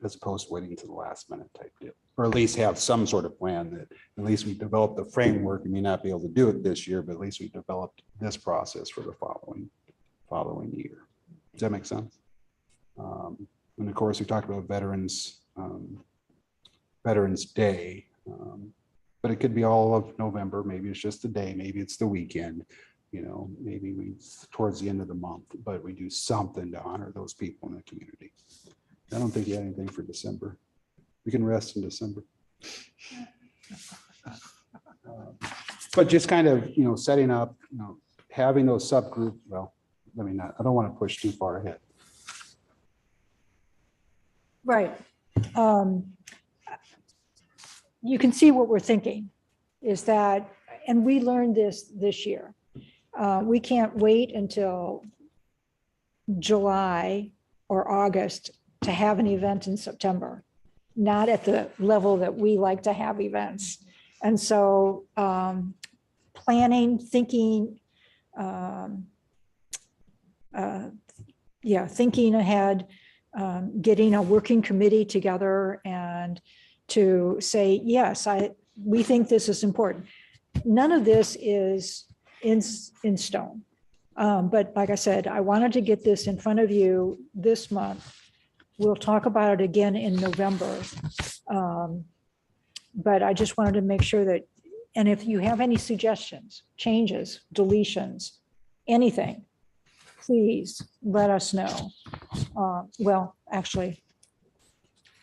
Speaker 3: as opposed to waiting to the last minute type deal, or at least have some sort of plan that at least we developed the framework. We may not be able to do it this year, but at least we developed this process for the following year. Does that make sense? And of course, we talked about Veterans Day, but it could be all of November. Maybe it's just the day, maybe it's the weekend, maybe towards the end of the month, but we do something to honor those people in the community. I don't think you had anything for December. We can rest in December. But just kind of, setting up, having those subgroup, I don't want to push too far ahead.
Speaker 1: Right. You can see what we're thinking is that, and we learned this year. We can't wait until July or August to have an event in September, not at the level that we like to have events. And so planning, thinking, thinking ahead, getting a working committee together and to say, yes, we think this is important. None of this is in stone. But like I said, I wanted to get this in front of you this month. We'll talk about it again in November. But I just wanted to make sure that, and if you have any suggestions, changes, deletions, anything, please let us know. Well, actually,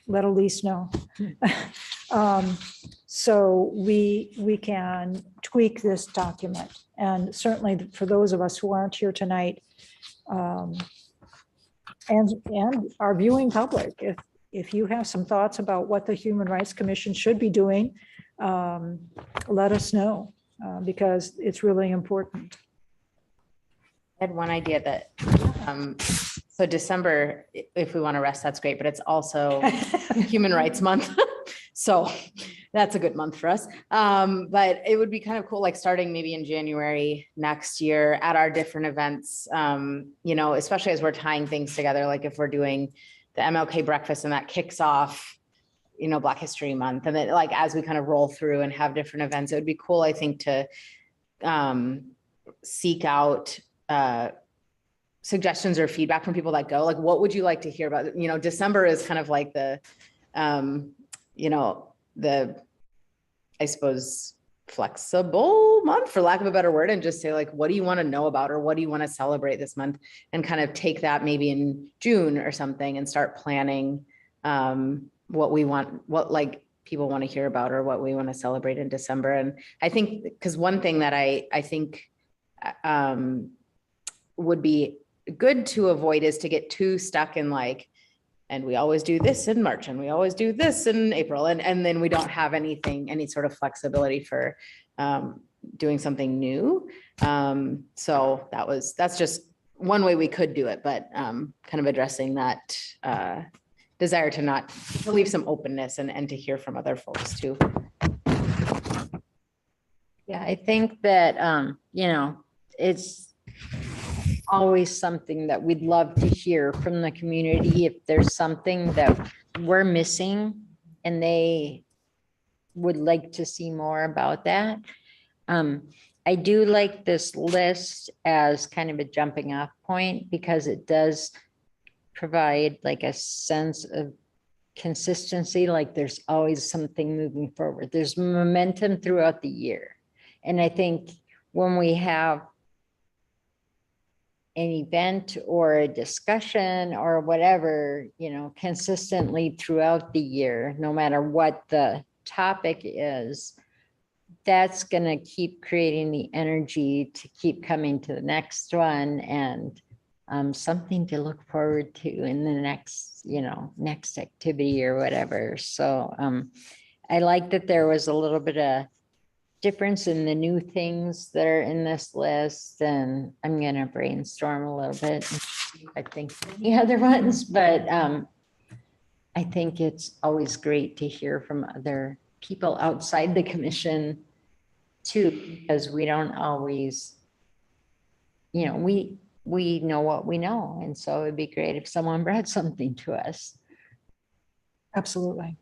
Speaker 1: let Elise know. so we can tweak this document. And certainly for those of us who aren't here tonight, and our viewing public, if you have some thoughts about what the Human Rights Commission should be doing, let us know, because it's really important.
Speaker 4: I had one idea that, so December, if we want to rest, that's great, but it's also Human Rights Month. So that's a good month for us. But it would be kind of cool, like starting maybe in January next year at our different events, especially as we're tying things together, like if we're doing the MLK breakfast and that kicks off, Black History Month. And then like, as we kind of roll through and have different events, it would be cool, I think, to seek out suggestions or feedback from people that go, like, what would you like to hear about? December is kind of like the, I suppose, flexible month, for lack of a better word, and just say, like, what do you want to know about, or what do you want to celebrate this month, and kind of take that maybe in June or something and start planning what we want, what like people want to hear about, or what we want to celebrate in December. And I think, because one thing that I think would be good to avoid is to get too stuck in like, and we always do this in March, and we always do this in April. And then we don't have any sort of flexibility for doing something new. So that's just one way we could do it, but kind of addressing that desire to leave some openness and to hear from other folks too.
Speaker 5: Yeah, I think that, it's always something that we'd love to hear from the community. If there's something that we're missing and they would like to see more about that. I do like this list as kind of a jumping off point, because it does provide like a sense of consistency, like there's always something moving forward. There's momentum throughout the year. And I think when we have an event or a discussion or whatever, consistently throughout the year, no matter what the topic is, that's going to keep creating the energy to keep coming to the next one, and something to look forward to in the next, next activity or whatever. So I like that there was a little bit of difference in the new things that are in this list, and I'm going to brainstorm a little bit. I think the other ones, but I think it's always great to hear from other people outside the commission too, because we don't always, we know what we know. And so it'd be great if someone brought something to us.
Speaker 1: Absolutely.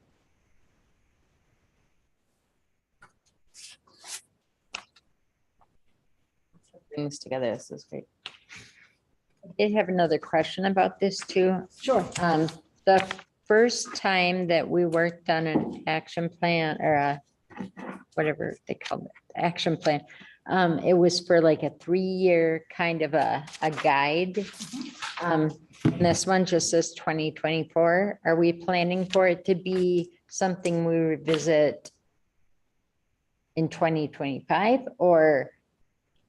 Speaker 4: Things together. This is great.
Speaker 5: I did have another question about this too.
Speaker 1: Sure.
Speaker 5: The first time that we worked on an action plan, or whatever they call it, action plan, it was for like a 3-year kind of a guide. And this one just says 2024. Are we planning for it to be something we revisit in 2025, or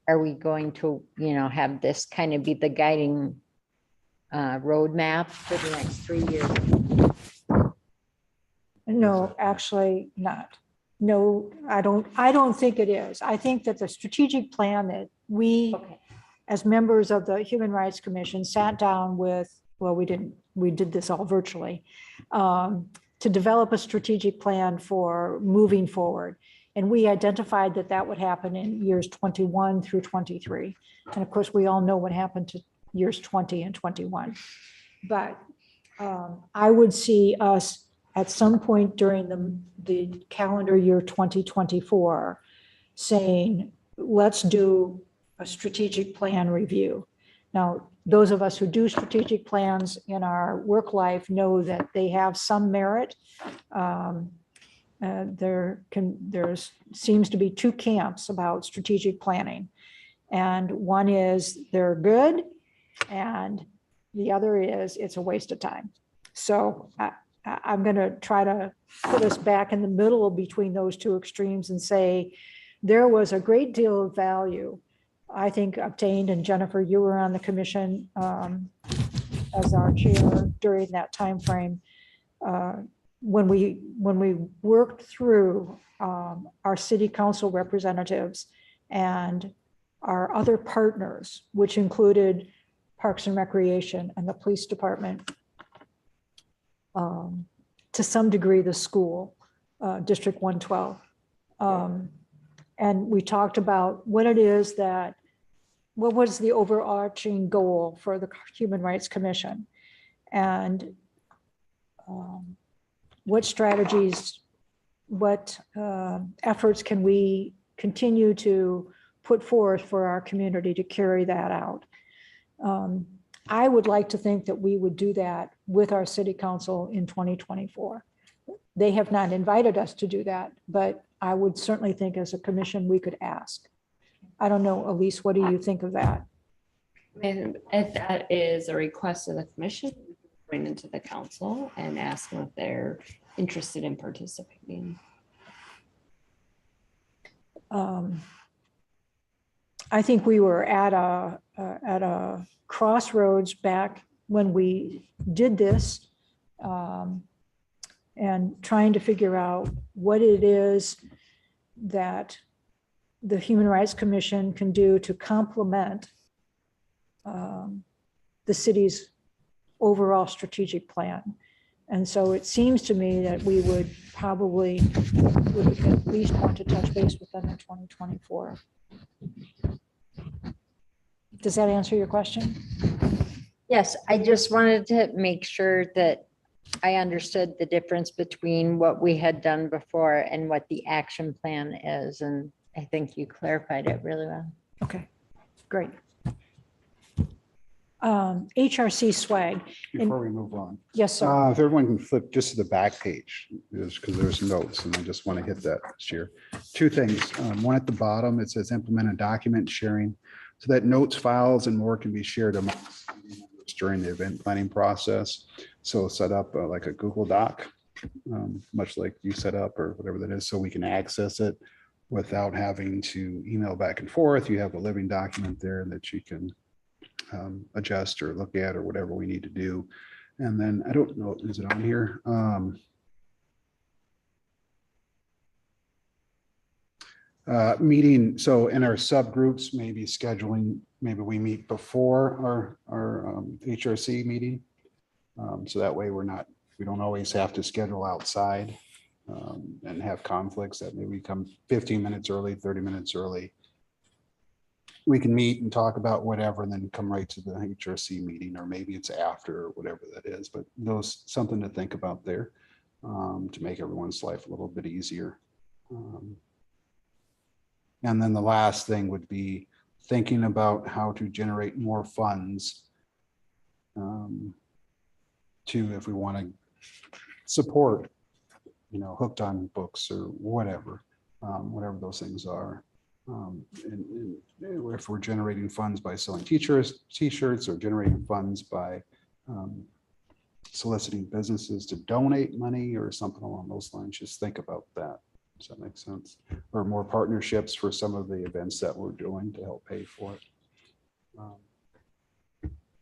Speaker 5: are we going to, have this kind of be the guiding roadmap for the next 3 years?
Speaker 1: No, actually not. No, I don't think it is. I think that the strategic plan that we,
Speaker 5: Okay.
Speaker 1: as members of the Human Rights Commission, sat down with, well, we did this all virtually, to develop a strategic plan for moving forward. And we identified that would happen in years 21 through 23. And of course, we all know what happened to years 20 and 21. But I would see us at some point during the calendar year 2024 saying, let's do a strategic plan review. Now, those of us who do strategic plans in our work life know that they have some merit. There seems to be two camps about strategic planning. And one is they're good, and the other is it's a waste of time. So I'm going to try to put us back in the middle between those two extremes and say there was a great deal of value, I think, obtained, and Jennifer, you were on the commission as our chair during that timeframe. When we worked through our city council representatives and our other partners, which included Parks and Recreation and the police department, to some degree, the school, District 112. And we talked about what it is that, what was the overarching goal for the Human Rights Commission? And what strategies, what efforts can we continue to put forth for our community to carry that out? I would like to think that we would do that with our city council in 2024. They have not invited us to do that, but I would certainly think as a commission, we could ask. I don't know, Elise, what do you think of that?
Speaker 2: And if that is a request of the commission, bring into the council and ask them if they're interested in participating.
Speaker 1: I think we were at a crossroads back when we did this, and trying to figure out what it is that the Human Rights Commission can do to complement the city's overall strategic plan. And so it seems to me that we would probably would at least want to touch base with them in 2024. Does that answer your question?
Speaker 5: Yes, I just wanted to make sure that I understood the difference between what we had done before and what the action plan is. And I think you clarified it really well.
Speaker 1: Okay, great. HRC Swag.
Speaker 3: Before we move on,
Speaker 1: Yes, sir.
Speaker 3: if everyone can flip just to the back page, because there's notes, and I just want to hit that this year. Two things. One at the bottom, it says implement a document sharing, so that notes, files, and more can be shared amongst members during the event planning process. So set up like a Google Doc, much like you set up or whatever that is, so we can access it without having to email back and forth. You have a living document there that you can adjust or look at or whatever we need to do. And then I don't know, is it on here? Meeting, so in our subgroups, maybe scheduling, maybe we meet before our HRC meeting. So that way we don't always have to schedule outside and have conflicts that maybe come 15 minutes early, 30 minutes early. We can meet and talk about whatever and then come right to the HRC meeting, or maybe it's after or whatever that is, but those, something to think about there to make everyone's life a little bit easier. And then the last thing would be thinking about how to generate more funds to, if we want to support, Hooked on Books or whatever, whatever those things are. And if we're generating funds by selling t-shirts or generating funds by soliciting businesses to donate money or something along those lines, just think about that. Does that make sense? Or more partnerships for some of the events that we're doing to help pay for it.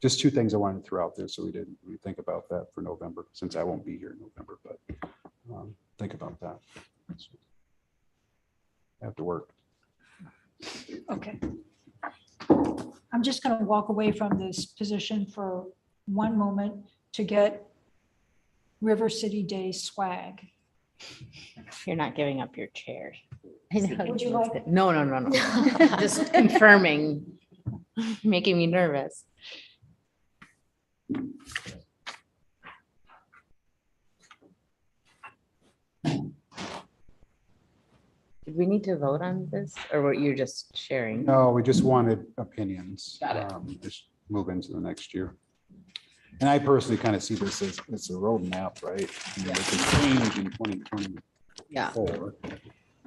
Speaker 3: Just two things I wanted to throw out there, so we think about that for November, since I won't be here in November, but think about that. I have to work.
Speaker 1: Okay. I'm just going to walk away from this position for one moment to get River City Day swag.
Speaker 4: You're not giving up your chair.
Speaker 5: I know.
Speaker 1: Would you like?
Speaker 4: No. Just confirming, making me nervous. Did we need to vote on this, or were you just sharing?
Speaker 3: No, we just wanted opinions.
Speaker 4: Got it.
Speaker 3: Just move into the next year. And I personally kind of see this as it's a roadmap, right? And it can change in 2024.
Speaker 4: Yeah.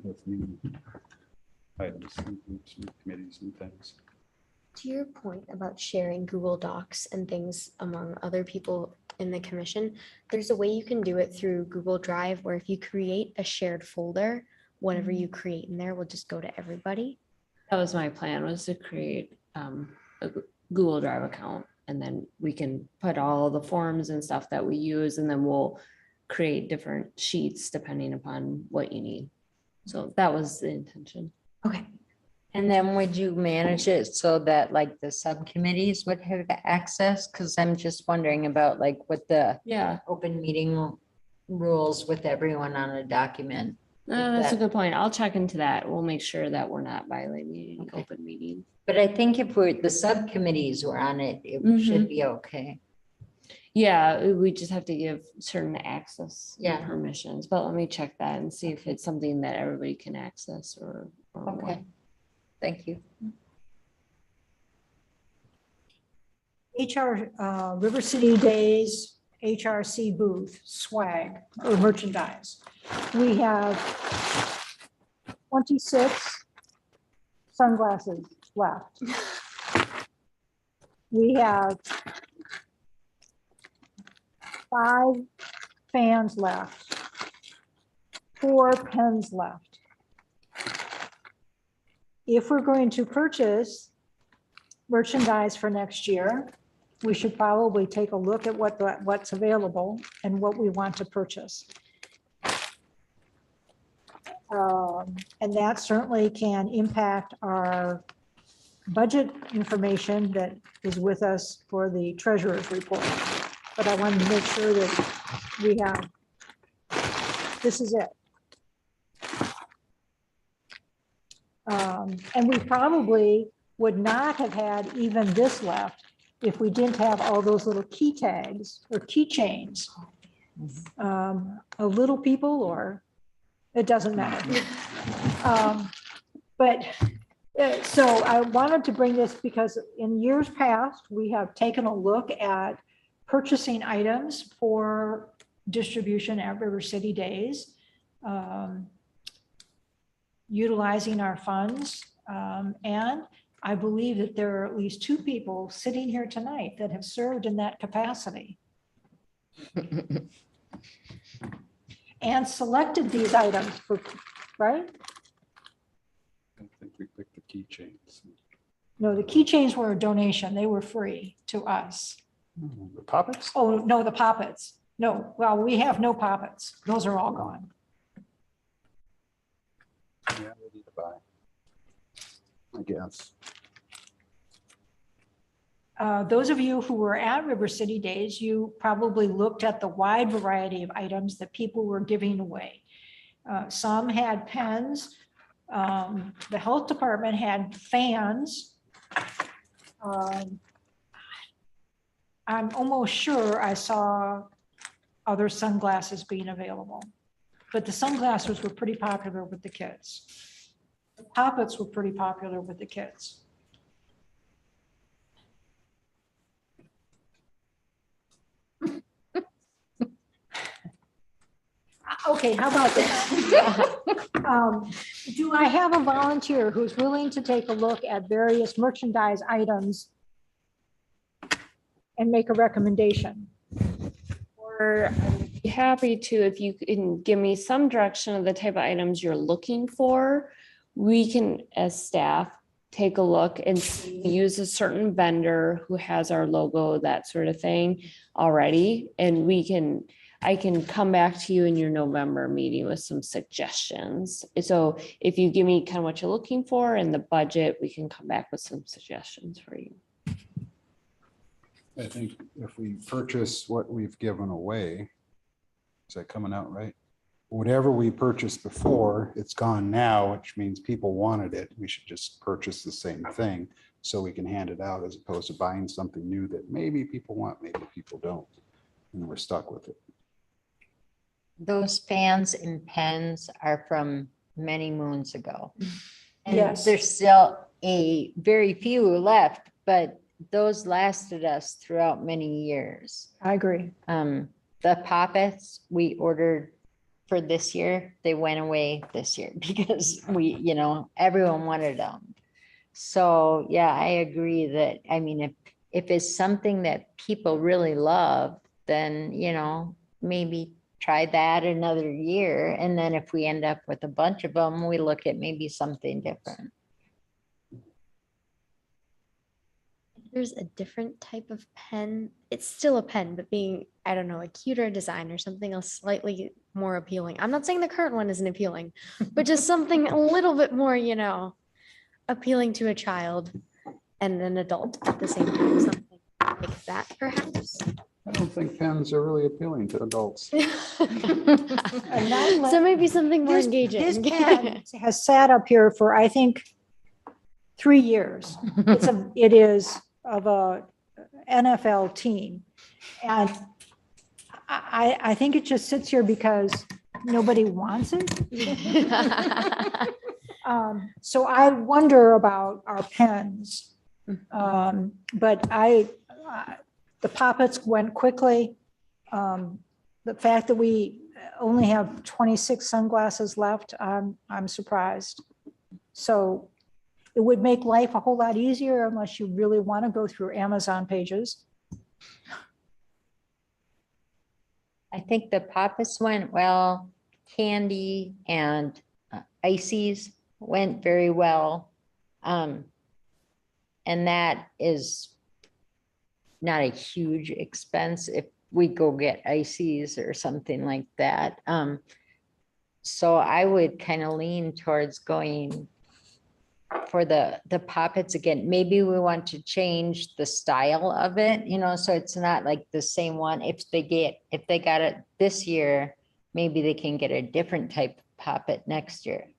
Speaker 3: With new items, and new committees and things.
Speaker 6: To your point about sharing Google Docs and things among other people in the commission, there's a way you can do it through Google Drive where if you create a shared folder, whatever you create in there will just go to everybody.
Speaker 2: That was my plan, was to create a Google Drive account, and then we can put all the forms and stuff that we use, and then we'll create different sheets depending upon what you need. So that was the intention.
Speaker 6: Okay.
Speaker 5: And then would you manage it so that like the subcommittees would have access? Because I'm just wondering about like what the
Speaker 2: Yeah,
Speaker 5: open meeting rules with everyone on a document.
Speaker 2: that's a
Speaker 5: that-
Speaker 2: good point. I'll check into that. We'll make sure that we're not violating any
Speaker 5: Okay.
Speaker 2: open meeting.
Speaker 5: But I think if the subcommittees were on it, it should be okay.
Speaker 2: Yeah, we just have to give certain access and
Speaker 5: Yeah.
Speaker 2: permissions, but let me check that and see if it's something that everybody can access or what.
Speaker 5: Okay. Thank you.
Speaker 1: River City Days, HRC booth, swag, or merchandise. We have 26 sunglasses left. We have 5 fans left, 4 pens left. If we're going to purchase merchandise for next year, we should probably take a look at what's available and what we want to purchase. And that certainly can impact our budget information that is with us for the treasurer's report. But I wanted to make sure that we have, this is it. And we probably would not have had even this left if we didn't have all those little key tags or keychains. Of little people, or it doesn't matter. So I wanted to bring this because in years past, we have taken a look at purchasing items for distribution at River City Days, utilizing our funds. And I believe that there are at least 2 people sitting here tonight that have served in that capacity and selected these items for, right?
Speaker 3: I think we picked the keychains.
Speaker 1: No, the keychains were a donation. They were free to us.
Speaker 3: The puppets?
Speaker 1: Oh, no, the poppets. No, well, we have no poppets. Those are all gone.
Speaker 3: Yeah, we need to buy. I guess.
Speaker 1: Those of you who were at River City Days, you probably looked at the wide variety of items that people were giving away. Some had pens. The health department had fans. I'm almost sure I saw other sunglasses being available, but the sunglasses were pretty popular with the kids. The poppets were pretty popular with the kids. Okay, how about this? Do I have a volunteer who's willing to take a look at various merchandise items and make a recommendation?
Speaker 2: Or I'd be happy to, if you can give me some direction of the type of items you're looking for, we can, as staff, take a look and use a certain vendor who has our logo, that sort of thing already. And I can come back to you in your November meeting with some suggestions. So if you give me kind of what you're looking for and the budget, we can come back with some suggestions for you.
Speaker 3: I think if we purchase what we've given away, is that coming out right? Whatever we purchased before, it's gone now, which means people wanted it. We should just purchase the same thing so we can hand it out as opposed to buying something new that maybe people want, maybe people don't. And we're stuck with it.
Speaker 5: Those fans and pens are from many moons ago. And
Speaker 1: Yes.
Speaker 5: there's still a very few left, but those lasted us throughout many years.
Speaker 1: I agree.
Speaker 5: The poppets we ordered for this year, they went away this year because everyone wanted them. So, yeah, I agree that, I mean, if it's something that people really love, then, maybe try that another year. And then if we end up with a bunch of them, we look at maybe something different.
Speaker 6: There's a different type of pen. It's still a pen, but being, I don't know, a cuter design or something else slightly more appealing. I'm not saying the current one isn't appealing, but just something a little bit more, appealing to a child and an adult at the same time. Something like that, perhaps.
Speaker 3: I don't think pens are really appealing to adults.
Speaker 6: So maybe something more
Speaker 1: His
Speaker 6: engaging.
Speaker 1: pen has sat up here for, I think, 3 years. It is of a NFL team. And I think it just sits here because nobody wants it. So I wonder about our pens. But the poppets went quickly. The fact that we only have 26 sunglasses left, I'm surprised. So it would make life a whole lot easier unless you really want to go through Amazon pages.
Speaker 5: I think the poppets went well, candy and ices went very well. And that is not a huge expense if we go get ices or something like that. So I would kind of lean towards going for the poppets again. Maybe we want to change the style of it, so it's not like the same one. If they got it this year, maybe they can get a different type of poppet next year.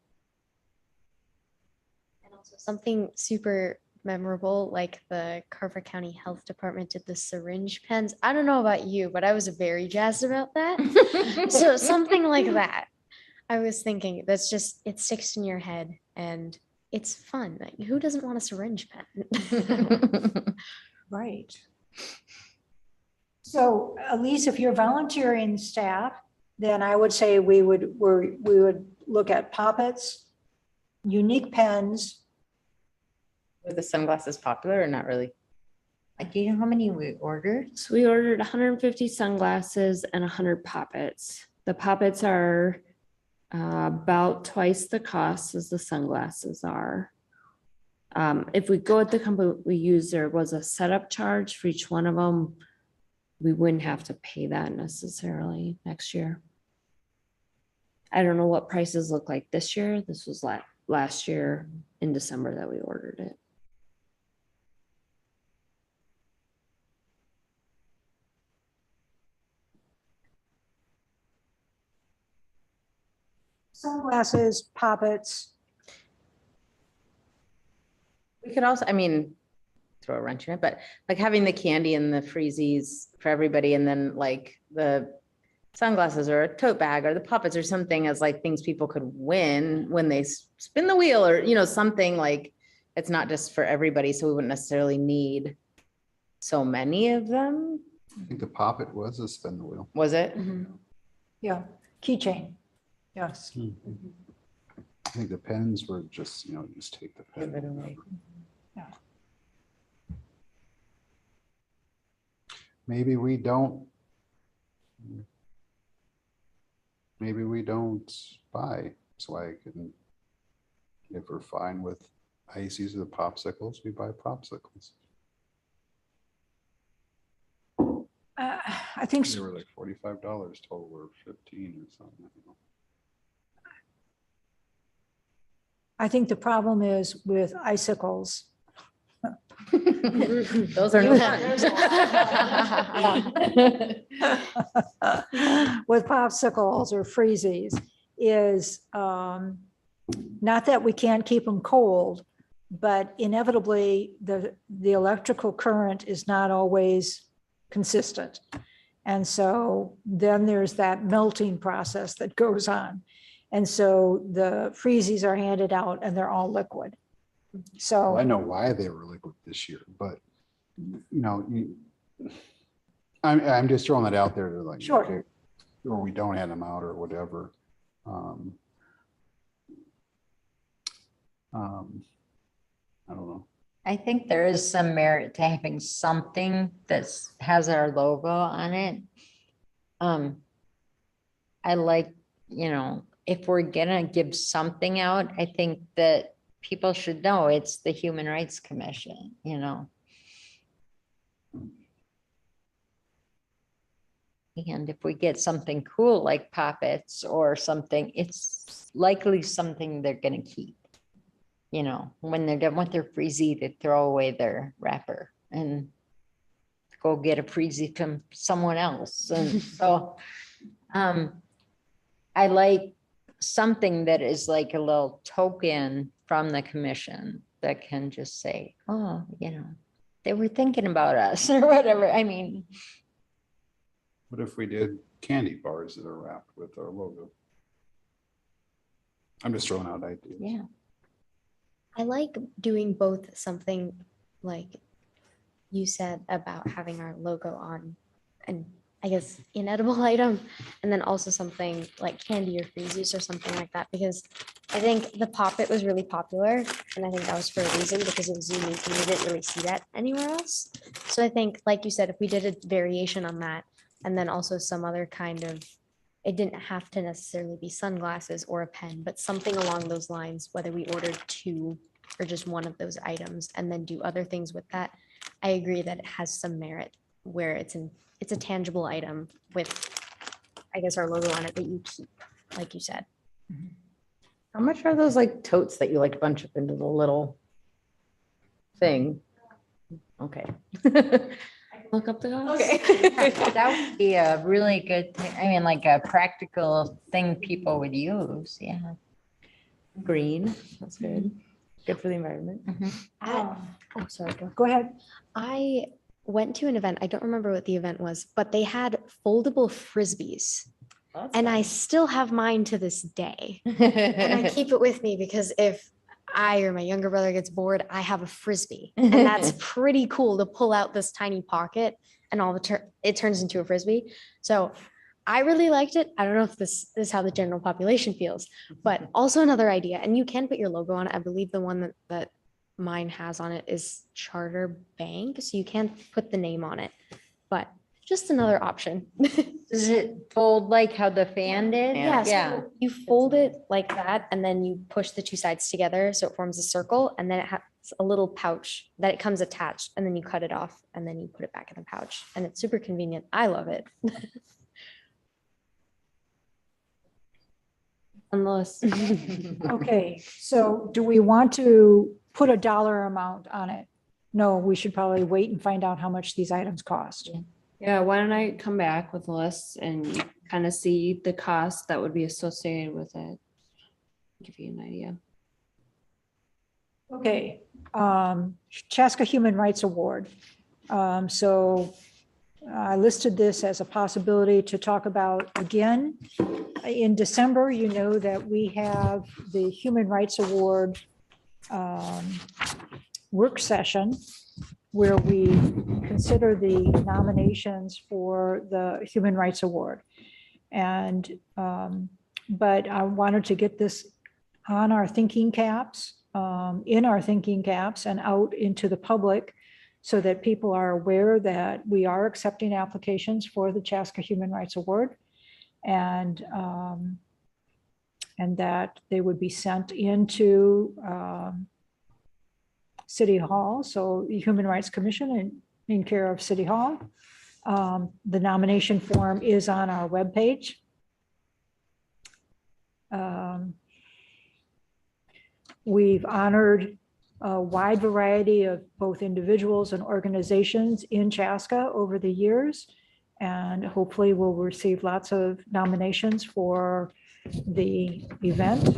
Speaker 6: And also something super memorable, like the Carver County Health Department did the syringe pens. I don't know about you, but I was very jazzed about that. So something like that. I was thinking that's just, it sticks in your head and it's fun. Like, who doesn't want a syringe pen?
Speaker 1: Right. So Elise, if you're volunteering staff, then I would say we would look at poppets, unique pens.
Speaker 4: Were the sunglasses popular or not really?
Speaker 5: Do you know how many we ordered?
Speaker 2: So we ordered 150 sunglasses and 100 poppets. The poppets are about twice the cost as the sunglasses are. If we go with the company we use, there was a setup charge for each one of them. We wouldn't have to pay that necessarily next year. I don't know what prices look like this year. This was last year in December that we ordered it.
Speaker 1: Sunglasses, poppets.
Speaker 4: We could also, throw a wrench in it, but like having the candy and the freezies for everybody, and then like the sunglasses or a tote bag or the puppets or something as like things people could win when they spin the wheel, or something like, it's not just for everybody, so we wouldn't necessarily need so many of them.
Speaker 3: I think the poppet was a spin the wheel.
Speaker 4: Was it?
Speaker 1: Yeah, keychain. Yes.
Speaker 3: I think the pens were just, just take the pen.
Speaker 4: Give it away.
Speaker 1: Yeah.
Speaker 3: Maybe we don't buy swag, and if we're fine with ices or the popsicles, we buy popsicles.
Speaker 1: I think
Speaker 3: They were like $45 total, or 15 or something. I don't know.
Speaker 1: I think the problem is with icicles.
Speaker 4: Those are no fun.
Speaker 1: With popsicles or freezies is not that we can't keep them cold, but inevitably the electrical current is not always consistent. And so then there's that melting process that goes on. And so the freezies are handed out and they're all liquid. So
Speaker 3: Well, I know why they were liquid this year, but I'm just throwing that out there to like,
Speaker 1: Sure.
Speaker 3: okay, or we don't hand them out or whatever. I don't know.
Speaker 5: I think there is some merit to having something that's has our logo on it. I like, if we're gonna give something out, I think that people should know it's the Human Rights Commission, And if we get something cool like poppets or something, it's likely something they're gonna keep. When they're done with their freezy, they throw away their wrapper and go get a freezy from someone else. And so I like something that is like a little token from the commission that can just say, oh, they were thinking about us or whatever. I mean,
Speaker 3: What if we did candy bars that are wrapped with our logo? I'm just throwing out ideas.
Speaker 5: yeah.
Speaker 6: I like doing both something like you said about having our logo on an, I guess, inedible item, and then also something like candy or freezies or something like that, because I think the Poppet was really popular, and I think that was for a reason, because it was unique and we didn't really see that anywhere else. So I think, like you said, if we did a variation on that, and then also some other kind of, it didn't have to necessarily be sunglasses or a pen, but something along those lines, whether we ordered two or just one of those items and then do other things with that. I agree that it has some merit where it's a tangible item with, I guess, our logo on it that you keep, like you said.
Speaker 4: How much are those like totes that you like bunch up into the little thing? Okay.
Speaker 2: Look up the cost.
Speaker 4: Okay.
Speaker 5: That would be a really good thing. I mean, like a practical thing people would use. Yeah.
Speaker 4: Green, that's good. Good for the environment.
Speaker 6: Oh, sorry.
Speaker 1: Go ahead.
Speaker 6: I went to an event. I don't remember what the event was, but they had foldable frisbees, and I still have mine to this day. And I keep it with me because if I or my younger brother gets bored, I have a frisbee, and that's pretty cool to pull out this tiny pocket and it turns into a frisbee. So I really liked it. I don't know if this is how the general population feels, but also another idea. And you can put your logo on it. I believe the one that mine has on it is Charter Bank, so you can't put the name on it, but just another option.
Speaker 5: Does it fold like how the fan did?
Speaker 6: Yeah,
Speaker 5: Yeah.
Speaker 6: so you fold it like that, and then you push the two sides together so it forms a circle, and then it has a little pouch that it comes attached, and then you cut it off, and then you put it back in the pouch, and it's super convenient. I love it.
Speaker 2: Unless,
Speaker 1: Okay, so do we want to put a dollar amount on it? No, we should probably wait and find out how much these items cost.
Speaker 2: yeah, why don't I come back with lists and kind of see the cost that would be associated with it? Give you an idea.
Speaker 1: Okay, Chaska Human Rights Award. So I listed this as a possibility to talk about again. In December, you know that we have the Human Rights Award work session where we consider the nominations for the Human Rights Award. And, but I wanted to get this on our thinking caps, in our thinking caps and out into the public so that people are aware that we are accepting applications for the Chaska Human Rights Award, and that they would be sent into City Hall. So the Human Rights Commission in care of City Hall. The nomination form is on our webpage. We've honored a wide variety of both individuals and organizations in Chaska over the years, and hopefully we'll receive lots of nominations for the event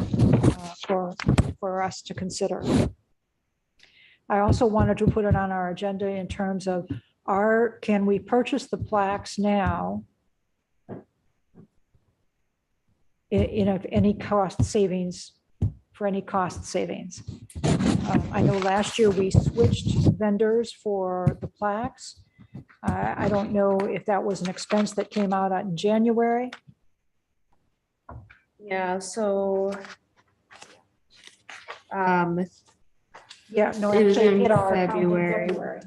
Speaker 1: for us to consider. I also wanted to put it on our agenda in terms of can we purchase the plaques now in any cost savings, for any cost savings. I know last year we switched vendors for the plaques. I don't know if that was an expense that came out in January.
Speaker 2: Yeah, so
Speaker 1: Yeah, no,
Speaker 2: It was
Speaker 1: actually, it
Speaker 2: in
Speaker 1: hit our account in
Speaker 2: February.
Speaker 1: February.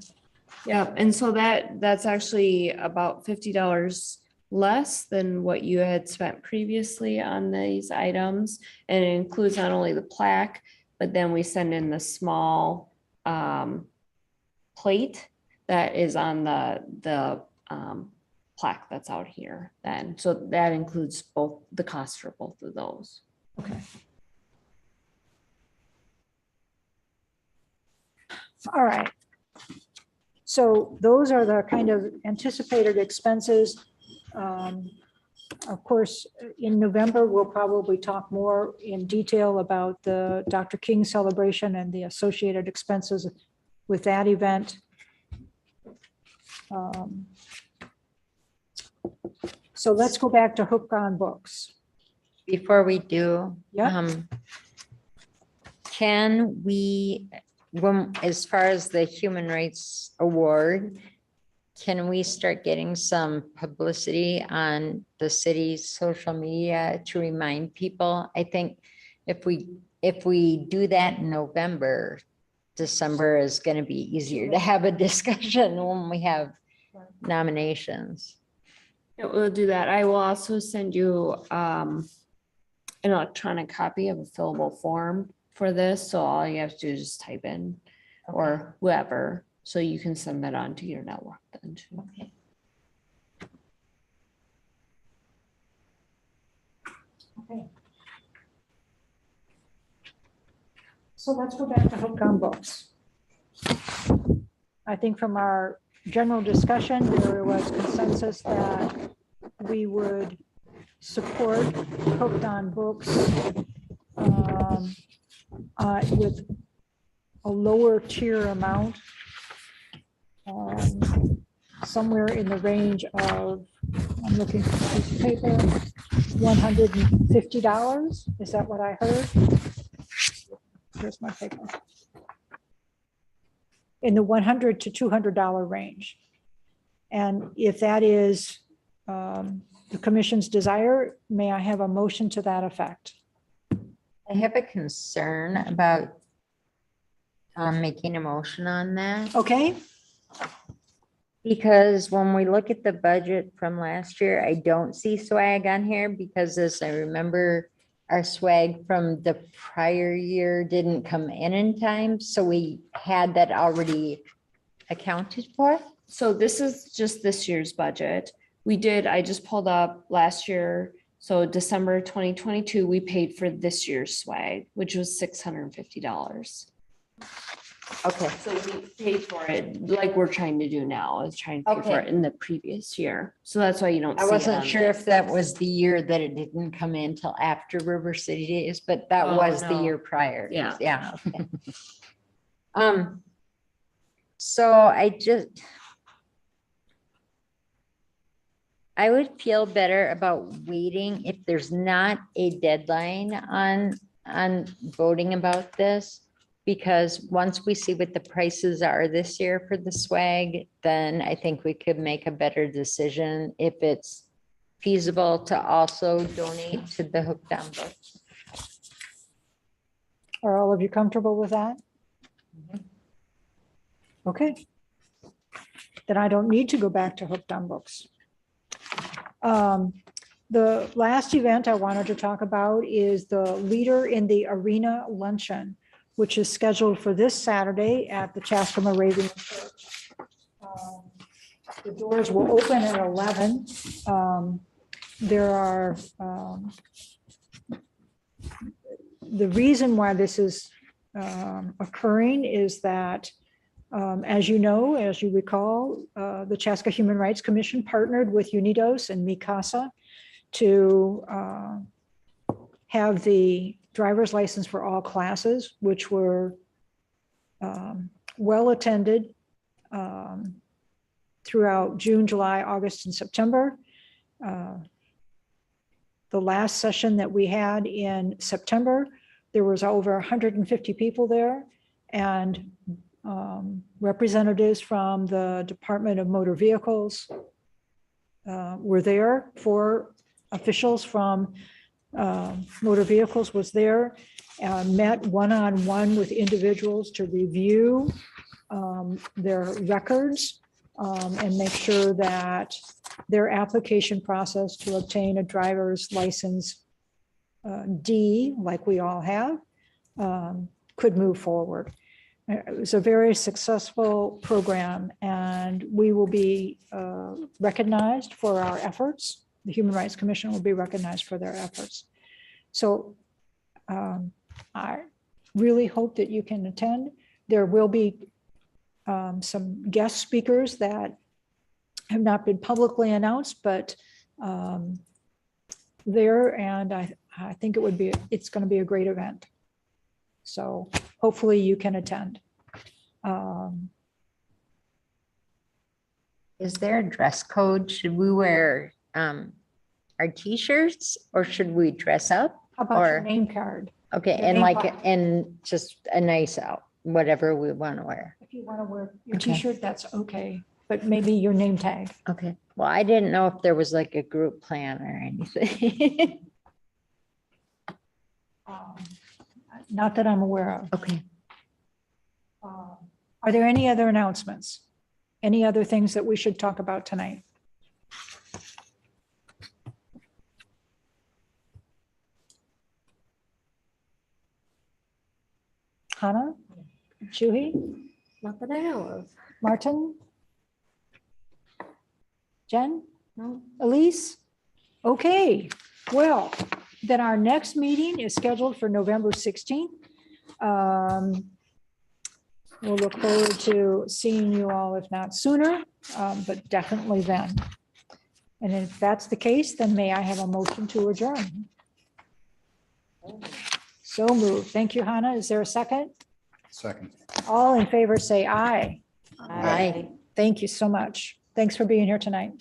Speaker 2: Yep, and so that's actually about $50 less than what you had spent previously on these items. And it includes not only the plaque, but then we send in the small plate that is on the plaque that's out here then. So that includes both the cost for both of those.
Speaker 1: Okay. All right. So those are the kind of anticipated expenses. Of course, in November, we'll probably talk more in detail about the Dr. King celebration and the associated expenses with that event. So let's go back to Hook on Books.
Speaker 5: Before we do,
Speaker 1: Yeah.
Speaker 5: can we, as far as the Human Rights Award, can we start getting some publicity on the city's social media to remind people? I think if we do that in November, December is going to be easier to have a discussion when we have nominations.
Speaker 2: Yeah, we'll do that. I will also send you an electronic copy of a fillable form for this. So all you have to do is just type in or whoever, so you can send that on to your network then too.
Speaker 5: Okay.
Speaker 1: Okay. So let's go back to Hook on Books. I think from our general discussion, there was consensus that we would support Hooked on Books with a lower tier amount, somewhere in the range of, I'm looking for a piece of paper, $150. Is that what I heard? Here's my paper. In the $100 to $200 range. And if that is the commission's desire, may I have a motion to that effect?
Speaker 5: I have a concern about making a motion on that,
Speaker 1: Okay,
Speaker 5: because when we look at the budget from last year, I don't see swag on here, because as I remember, our swag from the prior year didn't come in time, so we had that already accounted for.
Speaker 2: So this is just this year's budget. I just pulled up last year. So December 2022, we paid for this year's swag, which was $650.
Speaker 5: Okay,
Speaker 2: So we paid for it like we're trying to do now, is trying to pay for
Speaker 5: Okay.
Speaker 2: it in the previous year. So that's why you don't see
Speaker 5: I
Speaker 2: it
Speaker 5: wasn't
Speaker 2: on
Speaker 5: sure
Speaker 2: this.
Speaker 5: if that was the year that it didn't come in till after River City Days, but that
Speaker 2: Oh,
Speaker 5: was the
Speaker 2: no.
Speaker 5: year prior.
Speaker 2: Yeah.
Speaker 5: Yeah. Okay. So I would feel better about waiting if there's not a deadline on voting about this. Because once we see what the prices are this year for the swag, then I think we could make a better decision if it's feasible to also donate to the Hooked on Books.
Speaker 1: are all of you comfortable with that? Okay. Then I don't need to go back to Hooked on Books. The last event I wanted to talk about is the Leader in the Arena Luncheon, which is scheduled for this Saturday at the Chaska Moravian Church. The doors will open at 11. There are, the reason why this is occurring is that, as you know, as you recall, the Chaska Human Rights Commission partnered with Unidos and Mikasa to have the driver's license for all classes, which were well attended throughout June, July, August, and September. The last session that we had in September, there was over 150 people there, and representatives from the Department of Motor Vehicles were there. 4 officials from Motor Vehicles was there. met one-on-one with individuals to review their records and make sure that their application process to obtain a driver's license D, like we all have, could move forward. It was a very successful program, and we will be recognized for our efforts. The Human Rights Commission will be recognized for their efforts. So I really hope that you can attend. There will be some guest speakers that have not been publicly announced, but there, and I think it's going to be a great event. So hopefully you can attend.
Speaker 5: Is there a dress code? Should we wear our t-shirts or should we dress up?
Speaker 1: How about your
Speaker 5: Or-
Speaker 1: name card?
Speaker 5: Okay,
Speaker 1: Your
Speaker 5: and
Speaker 1: name
Speaker 5: like,
Speaker 1: card.
Speaker 5: and just a nice out, whatever we want to wear.
Speaker 1: If you want to wear your
Speaker 5: Okay.
Speaker 1: t-shirt, that's okay, but maybe your name tag.
Speaker 5: Okay, well, I didn't know if there was like a group plan or anything.
Speaker 1: Not that I'm aware of.
Speaker 5: Okay.
Speaker 1: Are there any other announcements? Any other things that we should talk about tonight? Hannah? Shuhi?
Speaker 6: Not that I know of.
Speaker 1: Martin? Jen?
Speaker 6: No.
Speaker 1: Elise? Okay, well, then our next meeting is scheduled for November 16th. We'll look forward to seeing you all, if not sooner, but definitely then. And if that's the case, then may I have a motion to adjourn? So moved. Thank you, Hannah. Is there a second?
Speaker 3: Second.
Speaker 1: All in favor, say aye.
Speaker 5: Aye.
Speaker 1: Thank you so much. Thanks for being here tonight.